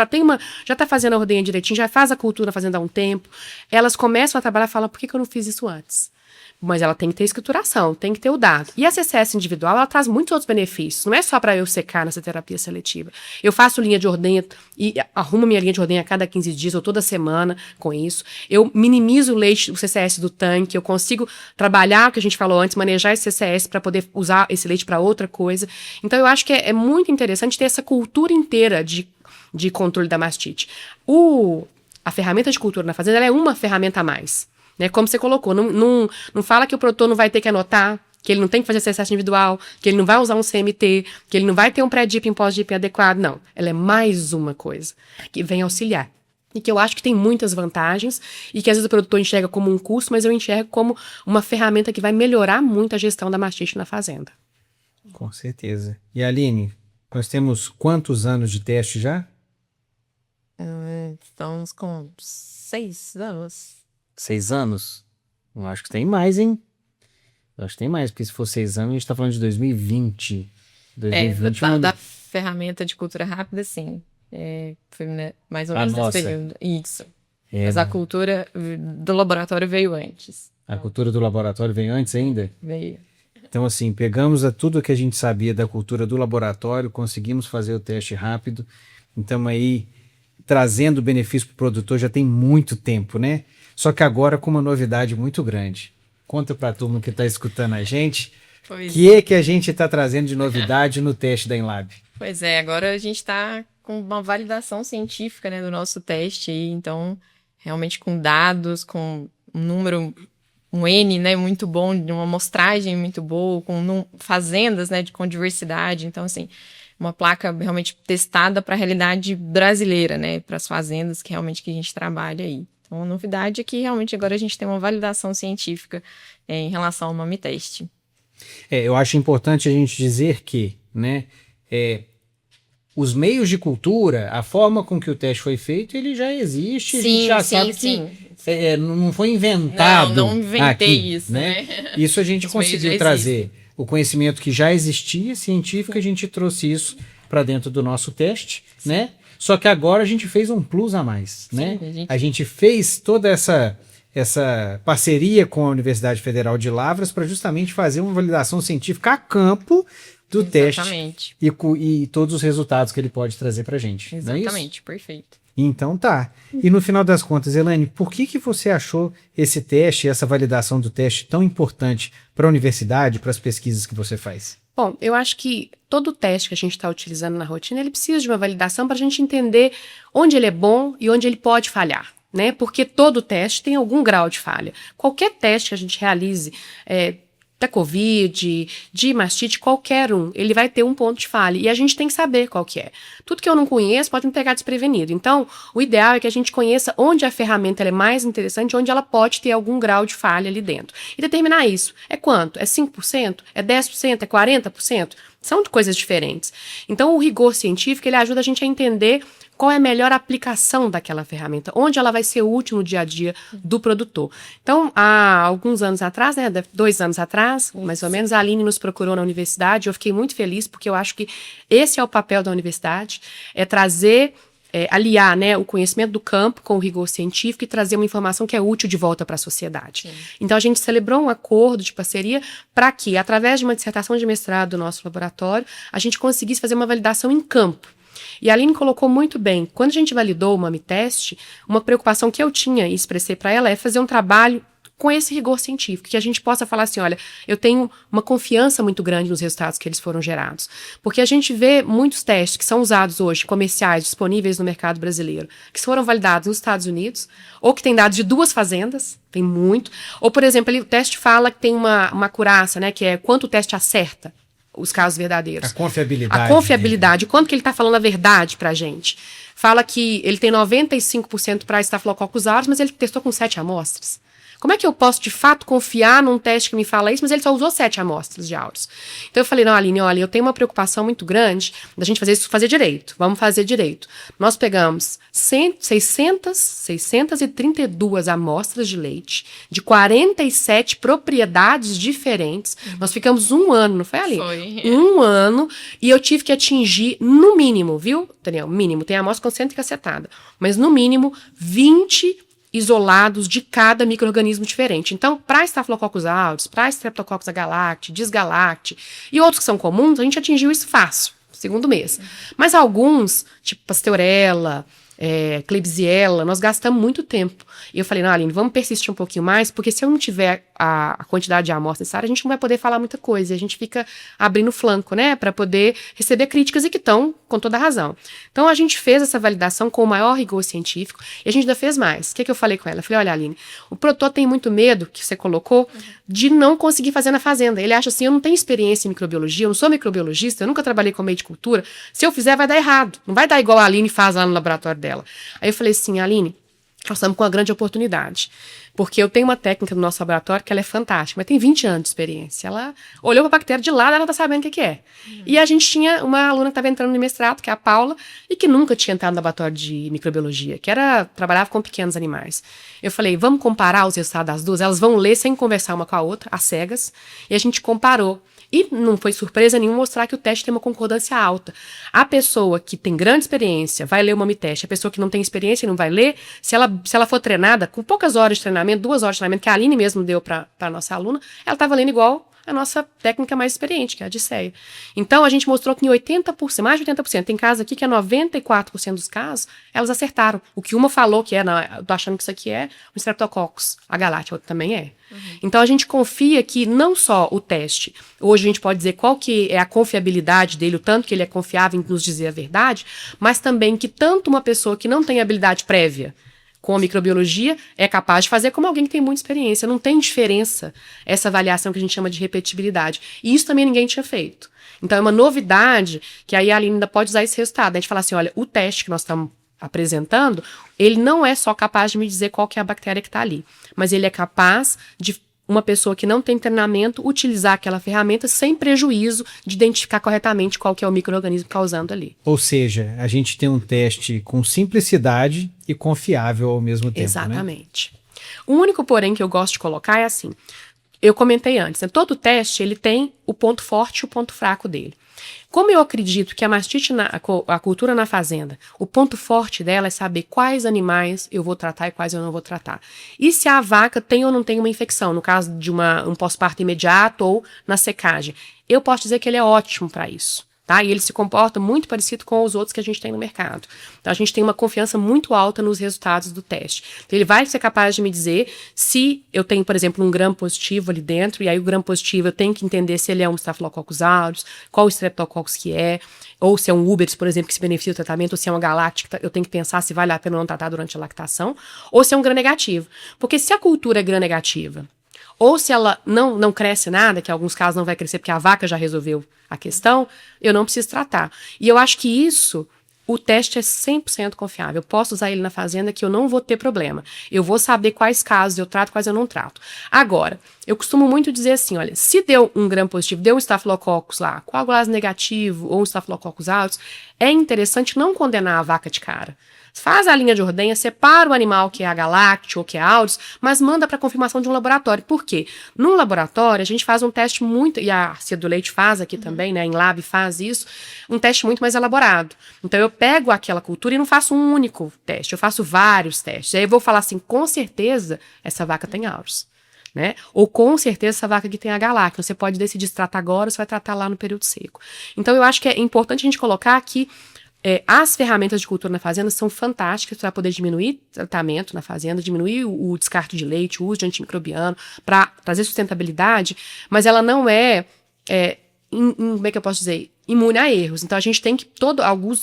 está fazendo a ordenha direitinho, já faz a cultura na fazenda há um tempo. Elas começam a trabalhar e falam, por que eu não fiz isso antes? Mas ela tem que ter escrituração, tem que ter o dado. E a CCS individual, ela traz muitos outros benefícios. Não é só para eu secar nessa terapia seletiva. Eu faço linha de ordenha e arrumo minha linha de ordenha a cada 15 dias ou toda semana com isso. Eu minimizo o leite, o CCS do tanque. Eu consigo trabalhar, o que a gente falou antes, manejar esse CCS para poder usar esse leite para outra coisa. Então, eu acho que é muito interessante ter essa cultura inteira de controle da mastite. A ferramenta de cultura na fazenda ela é uma ferramenta a mais. Né, como você colocou, não fala que o produtor não vai ter que anotar que ele não tem que fazer esse acesso individual, que ele não vai usar um CMT, que ele não vai ter um pré-DIP e um pós-DIP adequado. Não, ela é mais uma coisa que vem auxiliar. E que eu acho que tem muitas vantagens e que às vezes o produtor enxerga como um custo, mas eu enxergo como uma ferramenta que vai melhorar muito a gestão da mastite na fazenda. Com certeza. E Aline, nós temos quantos anos de teste já? Estamos com 6 anos. 6 anos? Eu acho que tem mais, hein? Eu acho que tem mais, porque se for 6 anos, a gente tá falando de 2020. 2020 Da ferramenta de cultura rápida, sim. Foi, né, mais ou menos nossa. nesse período. Isso. É, Mas a cultura do laboratório veio antes. a cultura do laboratório veio antes ainda? Veio. Então, assim, pegamos tudo que a gente sabia da cultura do laboratório, conseguimos fazer o teste rápido. Então, aí, trazendo benefício para o produtor já tem muito tempo, né? Só que agora com uma novidade muito grande. Conta para a turma que está escutando a gente, o que a gente está trazendo de novidade no teste da Enlab. Pois é, agora a gente está com uma validação científica, né, do nosso teste aí, então, realmente com dados, com um número, um N, né, muito bom, de uma amostragem muito boa, com fazendas, né, com diversidade, então, assim, uma placa realmente testada para a realidade brasileira, né, para as fazendas que realmente que a gente trabalha aí. Então, a novidade é que realmente agora a gente tem uma validação científica em relação ao mamiteste. Eu acho importante a gente dizer que, né, os meios de cultura, a forma com que o teste foi feito, ele já existe, a gente já sabe que não foi inventado. Não inventei aqui, isso, né? Isso a gente Os meios conseguiu já trazer. existem. O conhecimento que já existia, científico, a gente trouxe isso para dentro do nosso teste, né? Só que agora a gente fez um plus a mais, né? A gente fez toda essa parceria com a Universidade Federal de Lavras para justamente fazer uma validação científica a campo do teste e todos os resultados que ele pode trazer para a gente. Exatamente, não é isso? Perfeito. Então tá. E no final das contas, Elaine, por que você achou esse teste, essa validação do teste tão importante para a universidade, para as pesquisas que você faz? Bom, eu acho que todo teste que a gente está utilizando na rotina, ele precisa de uma validação para a gente entender onde ele é bom e onde ele pode falhar, né? Porque todo teste tem algum grau de falha. Qualquer teste que a gente realize, da Covid, de mastite, qualquer um, ele vai ter um ponto de falha e a gente tem que saber qual que é. Tudo que eu não conheço pode me pegar desprevenido. Então, o ideal é que a gente conheça onde a ferramenta ela é mais interessante, onde ela pode ter algum grau de falha ali dentro. E determinar isso. É quanto? É 5%? É 10%? É 40%? São de coisas diferentes. Então, o rigor científico, ele ajuda a gente a entender qual é a melhor aplicação daquela ferramenta, onde ela vai ser útil no dia a dia do produtor. Então, há alguns anos atrás, né, 2 anos atrás, mais ou menos, a Aline nos procurou na universidade, eu fiquei muito feliz, porque eu acho que esse é o papel da universidade, é trazer, aliar, né, o conhecimento do campo com o rigor científico e trazer uma informação que é útil de volta para a sociedade. Sim. Então, a gente celebrou um acordo de parceria para que, através de uma dissertação de mestrado do nosso laboratório, a gente conseguisse fazer uma validação em campo. E a Aline colocou muito bem, quando a gente validou o mamiteste, uma preocupação que eu tinha e expressei para ela é fazer um trabalho com esse rigor científico, que a gente possa falar assim, olha, eu tenho uma confiança muito grande nos resultados que eles foram gerados. Porque a gente vê muitos testes que são usados hoje, comerciais, disponíveis no mercado brasileiro, que foram validados nos Estados Unidos, ou que tem dados de 2 fazendas, tem muito, ou, por exemplo, o teste fala que tem uma acurácia, né, que é quanto o teste acerta os casos verdadeiros. A confiabilidade. A confiabilidade. Quanto que ele está falando a verdade para a gente? Fala que ele tem 95% para Staphylococcus aureus, mas ele testou com 7 amostras. Como é que eu posso, de fato, confiar num teste que me fala isso, mas ele só usou 7 amostras de aureus? Então eu falei, não, Aline, olha, eu tenho uma preocupação muito grande da gente fazer isso, fazer direito. Vamos fazer direito. Nós pegamos 632 amostras de leite, de 47 propriedades diferentes. Nós ficamos 1 ano, não foi, Aline? Foi. 1 ano, e eu tive que atingir, no mínimo, viu, Daniel? Mínimo, tem amostra consciente e cacetada, mas no mínimo 20 isolados de cada micro-organismo diferente. Então, para Staphylococcus aureus, para Streptococcus agalacti, Disgalacti e outros que são comuns, a gente atingiu isso fácil, segundo mês. Mas alguns, tipo Pasteurella, Klebsiella, nós gastamos muito tempo. E eu falei, não, Aline, vamos persistir um pouquinho mais, porque se eu não tiver a quantidade de amostras necessária, a gente não vai poder falar muita coisa. E a gente fica abrindo flanco, né, para poder receber críticas e que estão com toda a razão. Então, a gente fez essa validação com o maior rigor científico e a gente ainda fez mais. O que eu falei com ela? Eu falei, olha, Aline, o produtor tem muito medo, que você colocou, de não conseguir fazer na fazenda. Ele acha assim, eu não tenho experiência em microbiologia, eu não sou microbiologista, eu nunca trabalhei com meio de cultura. Se eu fizer, vai dar errado. Não vai dar igual a Aline faz lá no laboratório dela. Aí eu falei assim, Aline, nós estamos com uma grande oportunidade. Porque eu tenho uma técnica no nosso laboratório que ela é fantástica, mas tem 20 anos de experiência. Ela olhou para a bactéria de lado, ela está sabendo o que é. E a gente tinha uma aluna que estava entrando no mestrado, que é a Paula, e que nunca tinha entrado no laboratório de microbiologia, trabalhava com pequenos animais. Eu falei, vamos comparar os resultados das duas? Elas vão ler sem conversar uma com a outra, às cegas, e a gente comparou. E não foi surpresa nenhuma mostrar que o teste tem uma concordância alta. A pessoa que tem grande experiência vai ler o mamiteste. A pessoa que não tem experiência não vai ler. Se ela for treinada, com poucas horas de treinamento, 2 horas de treinamento, que a Aline mesmo deu para a nossa aluna, ela estava lendo igual a nossa técnica mais experiente, que é a Odisseia. Então, a gente mostrou que em 80%, mais de 80%, tem casos aqui que é 94% dos casos, elas acertaram. O que uma falou que tô achando que isso aqui é o Streptococcus, a galáctea, outro também é. Então, a gente confia que não só o teste, hoje a gente pode dizer qual que é a confiabilidade dele, o tanto que ele é confiável em nos dizer a verdade, mas também que tanto uma pessoa que não tem habilidade prévia com a microbiologia é capaz de fazer como alguém que tem muita experiência. Não tem diferença essa avaliação que a gente chama de repetibilidade. E isso também ninguém tinha feito. Então, é uma novidade que aí a Aline ainda pode usar esse resultado. A gente fala assim, olha, o teste que nós estamos apresentando, ele não é só capaz de me dizer qual que é a bactéria que está ali, mas ele é capaz de uma pessoa que não tem treinamento utilizar aquela ferramenta sem prejuízo de identificar corretamente qual que é o micro-organismo causando ali. Ou seja, a gente tem um teste com simplicidade e confiável ao mesmo tempo, exatamente. Né? O único, porém, que eu gosto de colocar é assim, eu comentei antes, né? Todo teste ele tem o ponto forte e o ponto fraco dele. Como eu acredito que a mastite, a cultura na fazenda, o ponto forte dela é saber quais animais eu vou tratar e quais eu não vou tratar. E se a vaca tem ou não tem uma infecção, no caso de um pós-parto imediato ou na secagem. Eu posso dizer que ele é ótimo para isso. Tá? E ele se comporta muito parecido com os outros que a gente tem no mercado. Então, a gente tem uma confiança muito alta nos resultados do teste. Então, ele vai ser capaz de me dizer se eu tenho, por exemplo, um gram positivo ali dentro, e aí o gram positivo eu tenho que entender se ele é um Staphylococcus aureus, qual o Streptococcus que é, ou se é um Uberis, por exemplo, que se beneficia do tratamento, ou se é uma galáctica, eu tenho que pensar se vale a pena ou não tratar durante a lactação, ou se é um gram negativo. Porque se a cultura é gram negativa, ou se ela não cresce nada, que em alguns casos não vai crescer porque a vaca já resolveu a questão, eu não preciso tratar. E eu acho que isso, o teste é 100% confiável. Eu posso usar ele na fazenda que eu não vou ter problema. Eu vou saber quais casos eu trato, quais eu não trato. Agora, eu costumo muito dizer assim, olha, se deu um gram positivo, deu um Staphylococcus lá, coagulase negativo ou um Staphylococcus aureus, é interessante não condenar a vaca de cara. Faz a linha de ordenha, separa o animal que é a galáctea ou que é a aureus, mas manda para confirmação de um laboratório. Por quê? No laboratório, a gente faz um teste muito, e a Cia do Leite faz aqui também, né, em lab faz isso, um teste muito mais elaborado. Então, eu pego aquela cultura e não faço um único teste, eu faço vários testes. Aí eu vou falar assim, com certeza, essa vaca tem aureus. Né? Ou com certeza essa vaca aqui tem a galáctea. Você pode decidir se tratar agora ou se vai tratar lá no período seco. Então, eu acho que é importante a gente colocar aqui as ferramentas de cultura na fazenda são fantásticas para poder diminuir tratamento na fazenda, diminuir o descarte de leite, o uso de antimicrobiano, para trazer sustentabilidade, mas ela não como é que eu posso dizer? Imune a erros. Então, a gente tem que,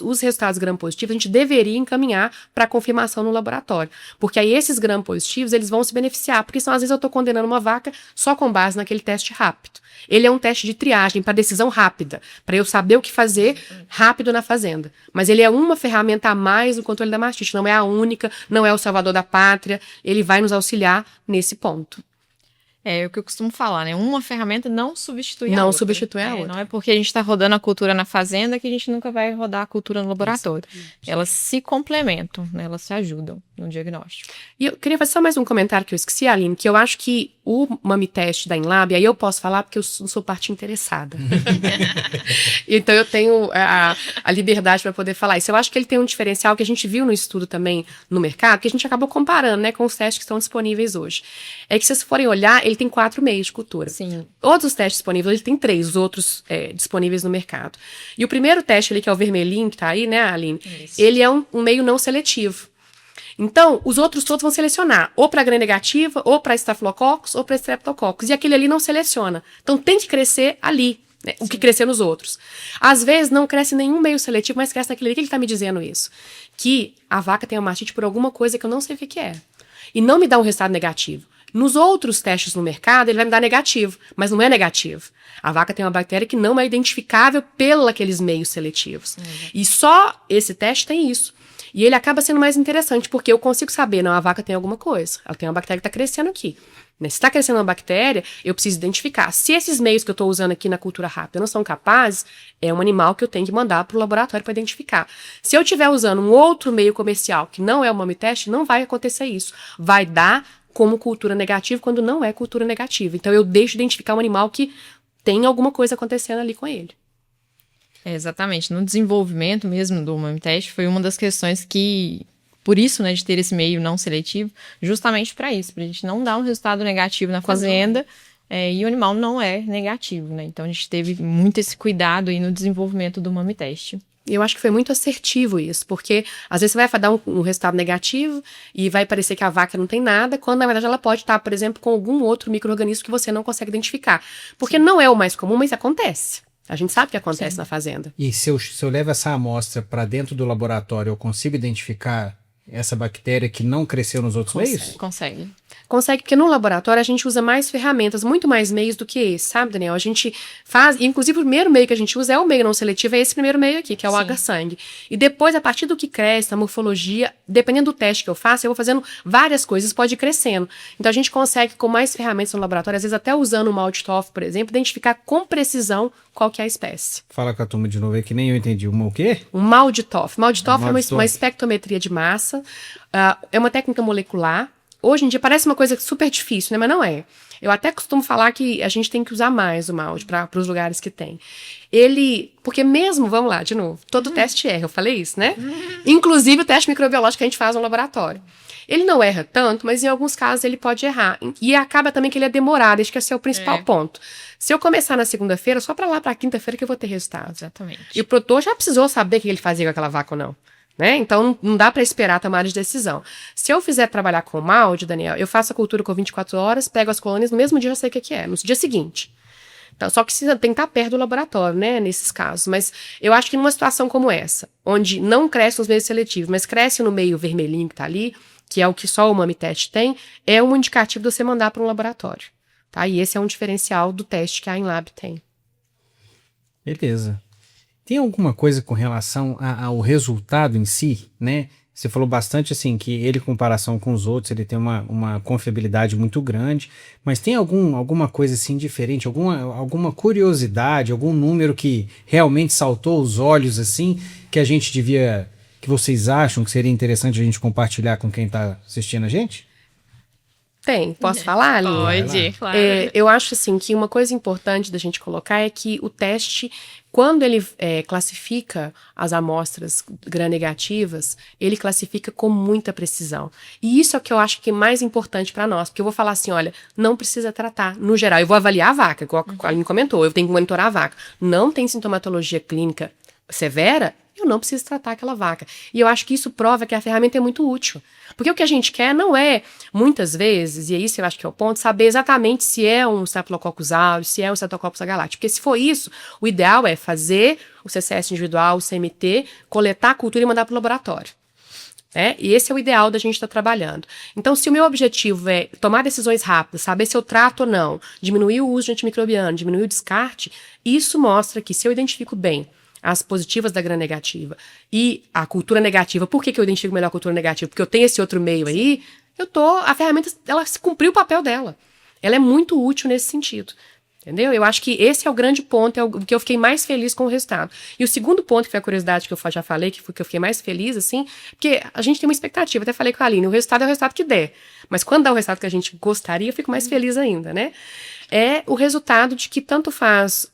os resultados gram-positivos, a gente deveria encaminhar para confirmação no laboratório. Porque aí esses gram-positivos, eles vão se beneficiar, porque senão, às vezes, eu estou condenando uma vaca só com base naquele teste rápido. Ele é um teste de triagem para decisão rápida, para eu saber o que fazer rápido na fazenda. Mas ele é uma ferramenta a mais no controle da mastite, não é a única, não é o salvador da pátria, ele vai nos auxiliar nesse ponto. É o que eu costumo falar, né? Uma ferramenta não substitui a outra. Não substitui a outra. Não é porque a gente está rodando a cultura na fazenda que a gente nunca vai rodar a cultura no laboratório. Elas se complementam, né? Elas se ajudam no diagnóstico. E eu queria fazer só mais um comentário que eu esqueci, Aline, que eu acho que o mamiteste da Enlab, aí eu posso falar porque eu não sou parte interessada. Então eu tenho a liberdade para poder falar isso. Eu acho que ele tem um diferencial que a gente viu no estudo também no mercado, que a gente acabou comparando, né, com os testes que estão disponíveis hoje. É que se vocês forem olhar, ele tem 4 meios de cultura. Sim. Outros testes disponíveis, ele tem 3, os outros disponíveis no mercado. E o primeiro teste ali, que é o vermelhinho, que tá aí, né, Aline? Isso. Ele é um meio não seletivo. Então, os outros todos vão selecionar ou para gram-negativa, ou para Staphylococcus, ou para Streptococcus. E aquele ali não seleciona. Então, tem que crescer ali, né, o que crescer nos outros. Às vezes, não cresce nenhum meio seletivo, mas cresce naquele ali. O que ele está me dizendo isso? Que a vaca tem a mastite por alguma coisa que eu não sei o que é. E não me dá um resultado negativo. Nos outros testes no mercado, ele vai me dar negativo, mas não é negativo. A vaca tem uma bactéria que não é identificável pelos meios seletivos. E só esse teste tem isso. E ele acaba sendo mais interessante, porque eu consigo saber, não, a vaca tem alguma coisa. Ela tem uma bactéria que está crescendo aqui. Se está crescendo uma bactéria, eu preciso identificar. Se esses meios que eu estou usando aqui na cultura rápida não são capazes, é um animal que eu tenho que mandar para o laboratório para identificar. Se eu estiver usando um outro meio comercial que não é o mami teste, não vai acontecer isso. Vai dar como cultura negativa quando não é cultura negativa. Então eu deixo de identificar um animal que tem alguma coisa acontecendo ali com ele. Exatamente. No desenvolvimento mesmo do mami teste, foi uma das questões que, por isso, né, de ter esse meio não seletivo, justamente para isso, para a gente não dar um resultado negativo na fazenda, e o animal não é negativo, né? Então a gente teve muito esse cuidado aí no desenvolvimento do mami teste. Eu acho que foi muito assertivo isso, porque às vezes você vai dar um resultado negativo e vai parecer que a vaca não tem nada, quando na verdade ela pode estar, por exemplo, com algum outro micro-organismo que você não consegue identificar. Porque não é o mais comum, mas acontece. A gente sabe que acontece na fazenda. E se eu levo essa amostra para dentro do laboratório, eu consigo identificar essa bactéria que não cresceu nos outros meios? Consegue. Consegue, porque no laboratório a gente usa mais ferramentas, muito mais meios do que esse, sabe, Daniel? A gente faz, inclusive o primeiro meio que a gente usa é o meio não seletivo, é esse primeiro meio aqui, que é o H-sangue. E depois, a partir do que cresce, a morfologia, dependendo do teste que eu faço, eu vou fazendo várias coisas, pode ir crescendo. Então a gente consegue, com mais ferramentas no laboratório, às vezes até usando o Maltitoff, por exemplo, identificar com precisão qual que é a espécie. Fala com a turma de novo aí, que nem eu entendi. O quê? Um Maltitoff. Maltitoff é Maltitoff. uma espectrometria de massa, é uma técnica molecular. Hoje em dia parece uma coisa super difícil, né? Mas não é. Eu até costumo falar que a gente tem que usar mais o Malte para os lugares que tem. Porque mesmo, vamos lá, de novo, todo teste erra, eu falei isso, né? Inclusive o teste microbiológico que a gente faz no laboratório. Ele não erra tanto, mas em alguns casos ele pode errar. E acaba também que ele é demorado, acho que esse é o principal ponto. Se eu começar na segunda-feira, só para lá para quinta-feira que eu vou ter resultado. Exatamente. E o produtor já precisou saber o que ele fazia com aquela vaca ou não. Né? Então, não dá para esperar a tomada de decisão. Se eu fizer trabalhar com Malte, Daniel, eu faço a cultura com 24 horas, pego as colônias, no mesmo dia eu sei o que é, no dia seguinte. Então, só que você tem que estar perto do laboratório, né, nesses casos. Mas eu acho que numa situação como essa, onde não cresce nos meios seletivos, mas cresce no meio vermelhinho que está ali, que é o que só o mami teste tem, é um indicativo de você mandar para um laboratório. Tá? E esse é um diferencial do teste que a Enlab tem. Beleza. Tem alguma coisa com relação ao resultado em si, né? Você falou bastante assim que ele, em comparação com os outros, ele tem uma confiabilidade muito grande, mas tem alguma coisa assim diferente, alguma curiosidade, algum número que realmente saltou os olhos assim, que vocês acham que seria interessante a gente compartilhar com quem está assistindo a gente? Tem. Posso falar, Aline? Pode, claro. Eu acho assim que uma coisa importante da gente colocar é que o teste, quando ele classifica as amostras gram-negativas, ele classifica com muita precisão. E isso é o que eu acho que é mais importante para nós, porque eu vou falar assim, olha, não precisa tratar. No geral, eu vou avaliar a vaca, igual a Aline comentou, eu tenho que monitorar a vaca. Não tem sintomatologia clínica severa, eu não preciso tratar aquela vaca. E eu acho que isso prova que a ferramenta é muito útil. Porque o que a gente quer não é, muitas vezes, e isso eu acho que é o ponto, saber exatamente se é um Staphylococcus aureus, se é um Streptococcus agalactico. Porque se for isso, o ideal é fazer o CCS individual, o CMT, coletar a cultura e mandar para o laboratório. E esse é o ideal da gente estar trabalhando. Então, se o meu objetivo é tomar decisões rápidas, saber se eu trato ou não, diminuir o uso de antimicrobiano, diminuir o descarte, isso mostra que se eu identifico bem as positivas da gram-negativa e a cultura negativa. Por que eu identifico melhor a cultura negativa? Porque eu tenho esse outro meio aí, a ferramenta, ela cumpriu o papel dela. Ela é muito útil nesse sentido. Entendeu? Eu acho que esse é o grande ponto, é o que eu fiquei mais feliz com o resultado. E o segundo ponto, que foi a curiosidade que eu já falei, que foi que eu fiquei mais feliz, assim, porque a gente tem uma expectativa, até falei com a Aline, o resultado é o resultado que der. Mas quando dá o resultado que a gente gostaria, eu fico mais feliz ainda, né? É o resultado de que tanto faz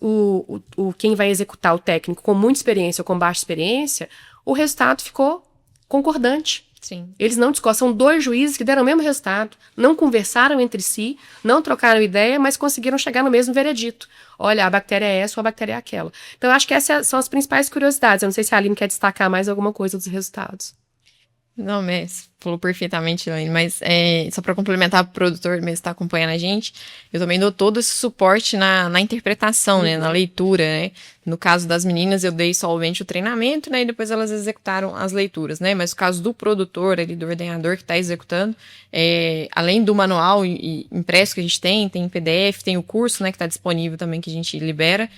quem vai executar o técnico com muita experiência ou com baixa experiência, o resultado ficou concordante. Sim. Eles não discutem. São 2 juízes que deram o mesmo resultado, não conversaram entre si, não trocaram ideia, mas conseguiram chegar no mesmo veredito. Olha, a bactéria é essa ou a bactéria é aquela. Então, eu acho que essas são as principais curiosidades. Eu não sei se a Aline quer destacar mais alguma coisa dos resultados. Não, mas falou perfeitamente, Elaine, mas só para complementar o produtor mesmo que está acompanhando a gente, eu também dou todo esse suporte na interpretação, né, na leitura, né. No caso das meninas, eu dei somente o treinamento, né, e depois elas executaram as leituras, né, mas no caso do produtor, ali, do ordenador que está executando, além do manual impresso que a gente tem PDF, tem o curso, né, que está disponível também, que a gente libera,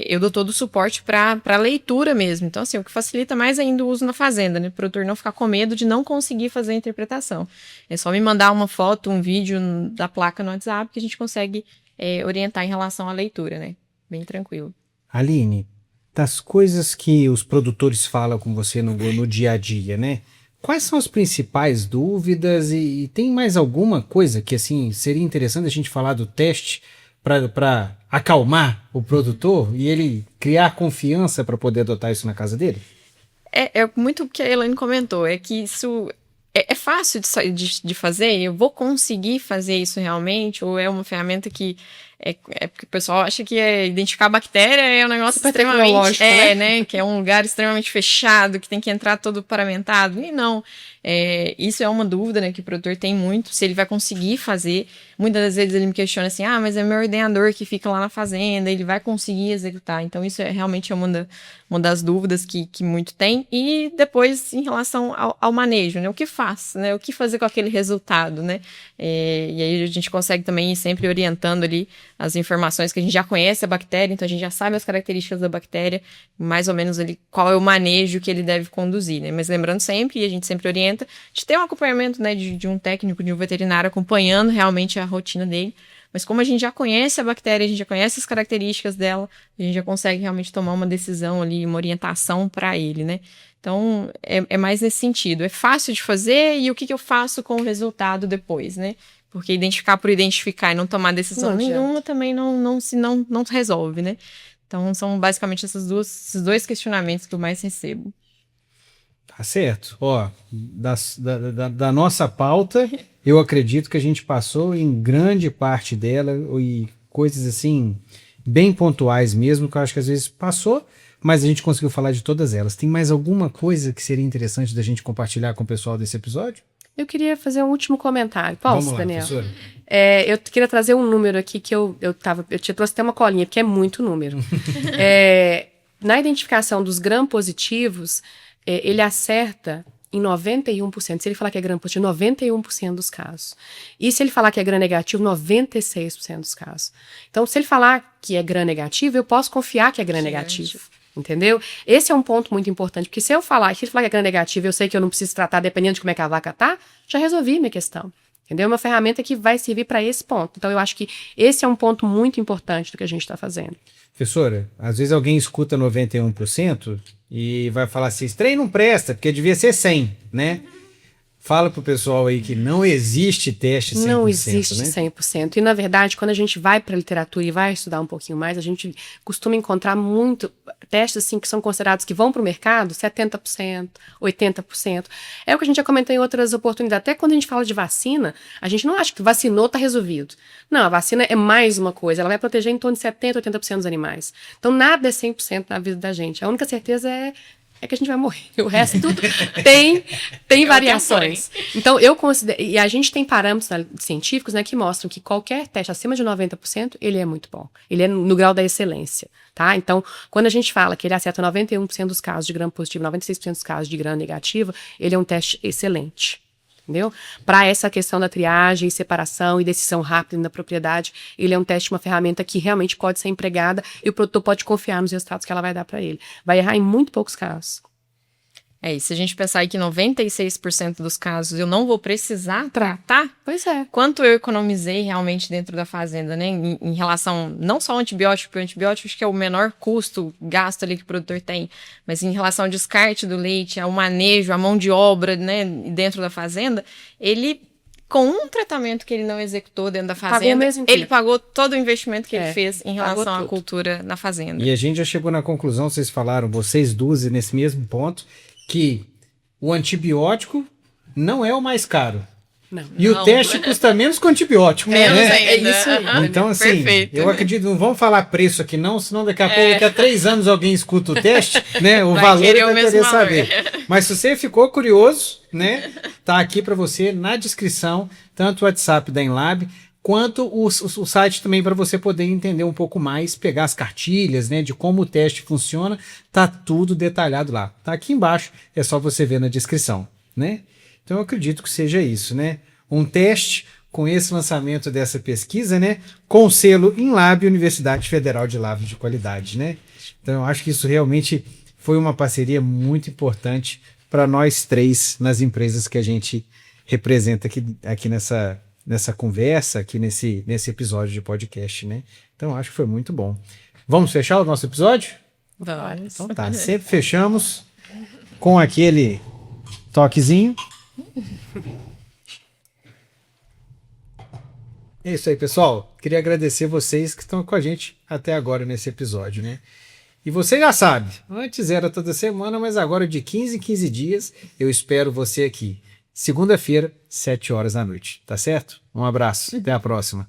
eu dou todo o suporte para leitura mesmo. Então, assim, o que facilita mais ainda o uso na fazenda, né, o produtor não ficar com medo de não conseguir fazer a interpretação. É só me mandar uma foto, um vídeo da placa no WhatsApp que a gente consegue orientar em relação à leitura, né, bem tranquilo. Aline, das coisas que os produtores falam com você no dia a dia, né? Quais são as principais dúvidas e tem mais alguma coisa que assim seria interessante a gente falar do teste para acalmar o produtor e ele criar confiança para poder adotar isso na casa dele? É muito o que a Elaine comentou, é que isso é fácil de fazer, eu vou conseguir fazer isso realmente, ou é uma ferramenta que porque o pessoal acha que identificar a bactéria é um negócio Super extremamente, tecnológico, né, que é um lugar extremamente fechado, que tem que entrar todo paramentado, e não, isso é uma dúvida, né, que o produtor tem muito, se ele vai conseguir fazer. Muitas das vezes ele me questiona assim, mas é meu ordenador que fica lá na fazenda, ele vai conseguir executar. Então isso realmente é uma das dúvidas que muito tem. E depois, em relação ao manejo, né, o que faz, né, o que fazer com aquele resultado, né, e aí a gente consegue também ir sempre orientando ali as informações que a gente já conhece a bactéria, então a gente já sabe as características da bactéria, mais ou menos ali qual é o manejo que ele deve conduzir, né, mas lembrando sempre, e a gente sempre orienta, de ter um acompanhamento, né, de um técnico, de um veterinário acompanhando realmente a rotina dele, mas como a gente já conhece a bactéria, a gente já conhece as características dela, a gente já consegue realmente tomar uma decisão ali, uma orientação para ele, né. Então, é mais nesse sentido. É fácil de fazer e o que eu faço com o resultado depois, né? Porque identificar por identificar e não tomar decisão nenhuma também não resolve, né? Então, são basicamente esses 2 questionamentos que eu mais recebo. Tá certo. Ó, da nossa pauta, eu acredito que a gente passou em grande parte dela e coisas assim, bem pontuais mesmo, que eu acho que às vezes passou, mas a gente conseguiu falar de todas elas. Tem mais alguma coisa que seria interessante da gente compartilhar com o pessoal desse episódio? Eu queria fazer um último comentário. Posso, Vamos lá, Daniel? professora. Eu queria trazer um número aqui que eu te trouxe até uma colinha, porque é muito número. Na identificação dos gram-positivos, ele acerta em 91%. Se ele falar que é gram-positivo, 91% dos casos. E se ele falar que é gram-negativo, 96% dos casos. Então, se ele falar que é gram-negativo, eu posso confiar que é gram-negativo. Entendeu? Esse é um ponto muito importante, porque se ele falar que é gram-negativo, eu sei que eu não preciso tratar dependendo de como é que a vaca tá, já resolvi minha questão. Entendeu? É uma ferramenta que vai servir para esse ponto. Então, eu acho que esse é um ponto muito importante do que a gente está fazendo. Professora, às vezes alguém escuta 91% e vai falar assim, esse trem não presta, porque devia ser 100, né? Fala pro pessoal aí que não existe teste 100%, Não existe né? 100%. E, na verdade, quando a gente vai para a literatura e vai estudar um pouquinho mais, a gente costuma encontrar muito testes assim, que são considerados que vão para o mercado, 70%, 80%. É o que a gente já comentou em outras oportunidades. Até quando a gente fala de vacina, a gente não acha que vacinou, está resolvido. Não, a vacina é mais uma coisa. Ela vai proteger em torno de 70%, 80% dos animais. Então, nada é 100% na vida da gente. A única certeza é que a gente vai morrer. O resto tudo tem variações. Então, eu considero... E a gente tem parâmetros científicos, né, que mostram que qualquer teste acima de 90%, ele é muito bom. Ele é no grau da excelência, tá? Então, quando a gente fala que ele acerta 91% dos casos de gram positivo, 96% dos casos de gram negativo, ele é um teste excelente. Entendeu? Para essa questão da triagem, separação e decisão rápida na propriedade, ele é um teste, uma ferramenta que realmente pode ser empregada e o produtor pode confiar nos resultados que ela vai dar para ele. Vai errar em muito poucos casos. E se a gente pensar aí que 96% dos casos eu não vou precisar tratar, Pois é. quanto eu economizei realmente dentro da fazenda, né? Em relação, não só ao antibiótico, porque o antibiótico acho que é o menor custo, gasto ali que o produtor tem, mas em relação ao descarte do leite, ao manejo, à mão de obra, né, dentro da fazenda, ele, com um tratamento que ele não executou dentro da fazenda, ele pagou todo o investimento que ele fez em relação à cultura na fazenda. E a gente já chegou na conclusão, vocês falaram, vocês duas, nesse mesmo ponto, que o antibiótico não é o mais caro. Não. E o Não. teste custa menos que o antibiótico, Menos né? ainda. É isso aí. Então, assim, Perfeito. eu acredito, não vamos falar preço aqui não, senão daqui a pouco, daqui a 3 anos alguém escuta o teste, né? O Vai valor querer ele o vai mesmo querer valor. saber. Mas se você ficou curioso, né? Tá aqui para você na descrição, tanto o WhatsApp da Enlab, quanto o site também para você poder entender um pouco mais, pegar as cartilhas, né? De como o teste funciona, tá tudo detalhado lá. Tá aqui embaixo, é só você ver na descrição, né? Então eu acredito que seja isso, né? Um teste com esse lançamento dessa pesquisa, né? Com o selo Enlab, Universidade Federal de Lavras de Qualidade, né? Então eu acho que isso realmente foi uma parceria muito importante para nós três nas empresas que a gente representa aqui nessa conversa, aqui nesse episódio de podcast, né? Então eu acho que foi muito bom. Vamos fechar o nosso episódio? Vamos. Então tá, sempre fechamos com aquele toquezinho. É isso aí, pessoal. Queria agradecer vocês que estão com a gente até agora nesse episódio, né? E você já sabe, antes era toda semana, mas agora de 15 em 15 dias eu espero você aqui. Segunda-feira, 7 horas da noite, tá certo? Um abraço, até a próxima.